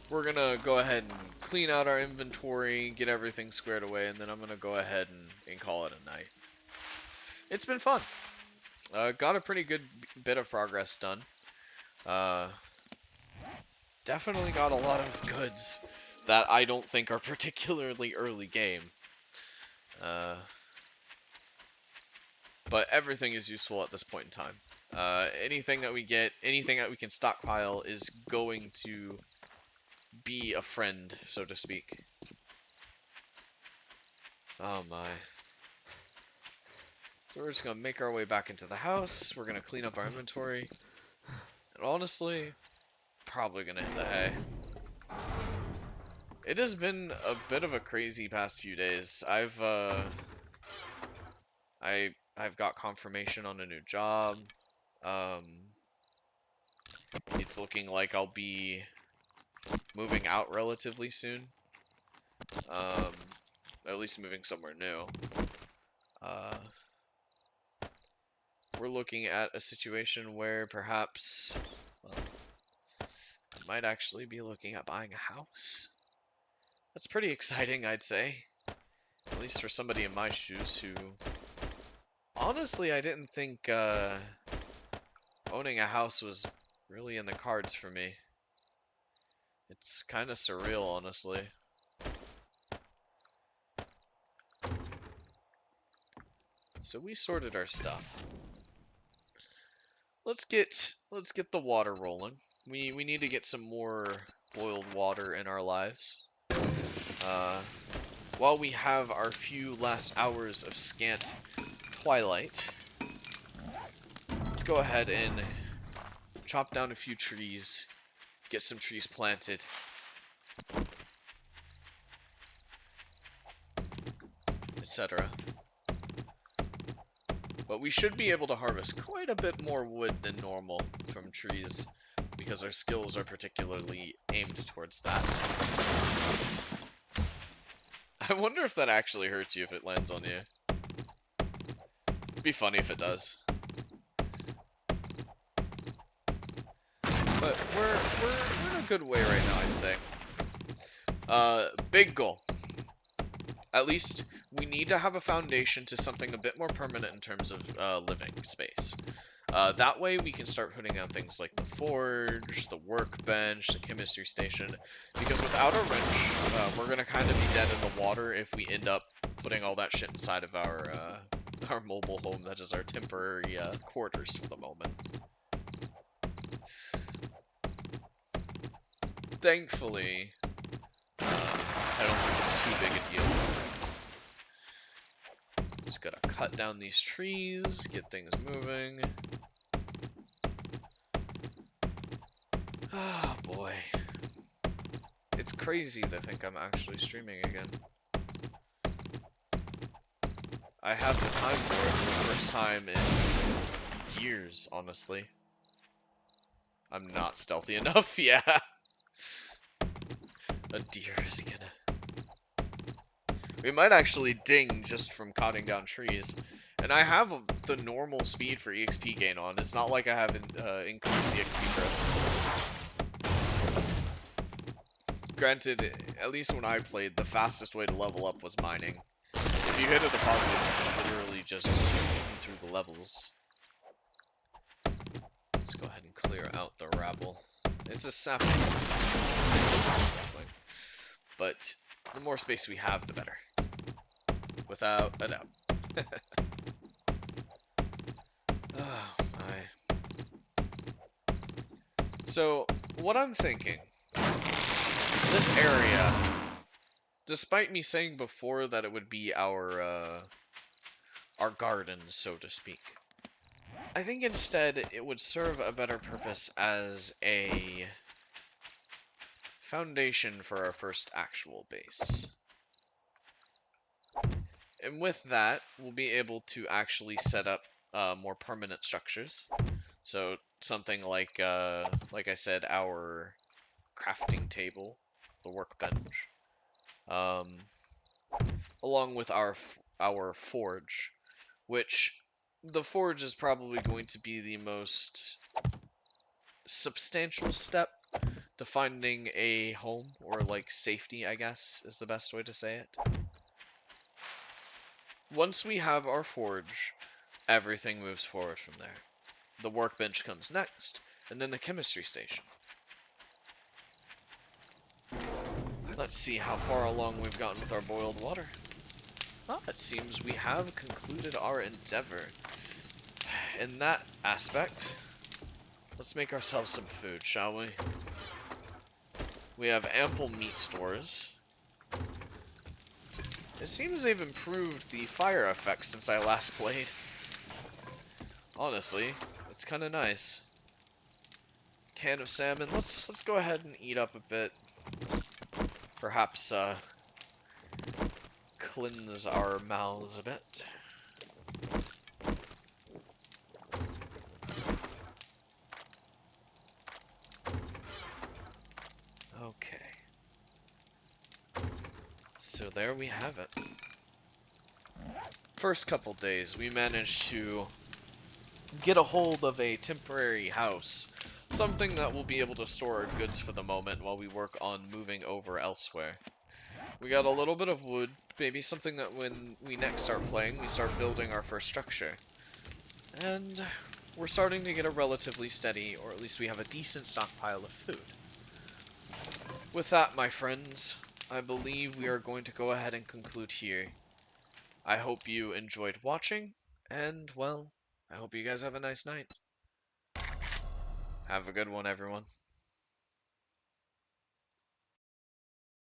We're gonna go ahead and clean out our inventory, get everything squared away, and then I'm gonna go ahead and call it a night. It's been fun. Got a pretty good bit of progress done. Definitely got a lot of goods that I don't think are particularly early game. But everything is useful at this point in time. Anything that we get, anything that we can stockpile is going to be a friend, so to speak. Oh my. So we're just gonna make our way back into the house. We're gonna clean up our inventory. And honestly, probably gonna hit the hay. It has been a bit of a crazy past few days. I've got confirmation on a new job. Um, it's looking like I'll be moving out relatively soon. At least moving somewhere new. Uh, we're looking at a situation where perhaps, well, I might actually be looking at buying a house. That's pretty exciting, I'd say. At least for somebody in my shoes who... Honestly, I didn't think owning a house was really in the cards for me. It's kind of surreal, honestly. So we sorted our stuff. Let's get the water rolling. We need to get some more boiled water in our lives. While we have our few last hours of scant twilight, let's go ahead and chop down a few trees, get some trees planted, etc. But we should be able to harvest quite a bit more wood than normal from trees, because our skills are particularly aimed towards that. I wonder if that actually hurts you if it lands on you. It'd be funny if it does. But we're in a good way right now, I'd say. Big goal. At least we need to have a foundation to something a bit more permanent in terms of living space. That way we can start putting out things like the forge, the workbench, the chemistry station. Because without a wrench, we're gonna kind of be dead in the water if we end up putting all that shit inside of our mobile home. That is our temporary quarters for the moment. Thankfully, I don't think it's too big a deal. Just gotta cut down these trees, get things moving. Oh boy. It's crazy to think I'm actually streaming again. I have the time for it for the first time in years, honestly. I'm not stealthy enough, yeah. A deer is gonna... We might actually ding just from cutting down trees. And I have the normal speed for EXP gain on. It's not like I haven't increased the XP growth. Granted, at least when I played, the fastest way to level up was mining. If you hit a deposit, you can literally just zoom through the levels. Let's go ahead and clear out the rabble. It's a sapling. But the more space we have, the better. Without a doubt. Oh my. So, what I'm thinking, this area, despite me saying before that it would be our garden, so to speak, I think instead it would serve a better purpose as a foundation for our first actual base. And with that, we'll be able to actually set up more permanent structures. So something like I said, our crafting table, the workbench, along with our forge, which the forge is probably going to be the most substantial step to finding a home, or like safety, I guess, is the best way to say it. Once we have our forge, everything moves forward from there. The workbench comes next, and then the chemistry station. Let's see how far along we've gotten with our boiled water. Ah, it seems we have concluded our endeavor. In that aspect, let's make ourselves some food, shall we? We have ample meat stores. It seems they've improved the fire effects since I last played. Honestly, it's kind of nice. Can of salmon. Let's go ahead and eat up a bit. Perhaps cleanse our mouths a bit. Okay. So there we have it. First couple days, we managed to get a hold of a temporary house. Something that will be able to store our goods for the moment while we work on moving over elsewhere. We got a little bit of wood, maybe something that when we next start playing, we start building our first structure. And we're starting to get a relatively steady, or at least we have a decent stockpile of food. With that, my friends, I believe we are going to go ahead and conclude here. I hope you enjoyed watching, and, well, I hope you guys have a nice night. Have a good one, everyone.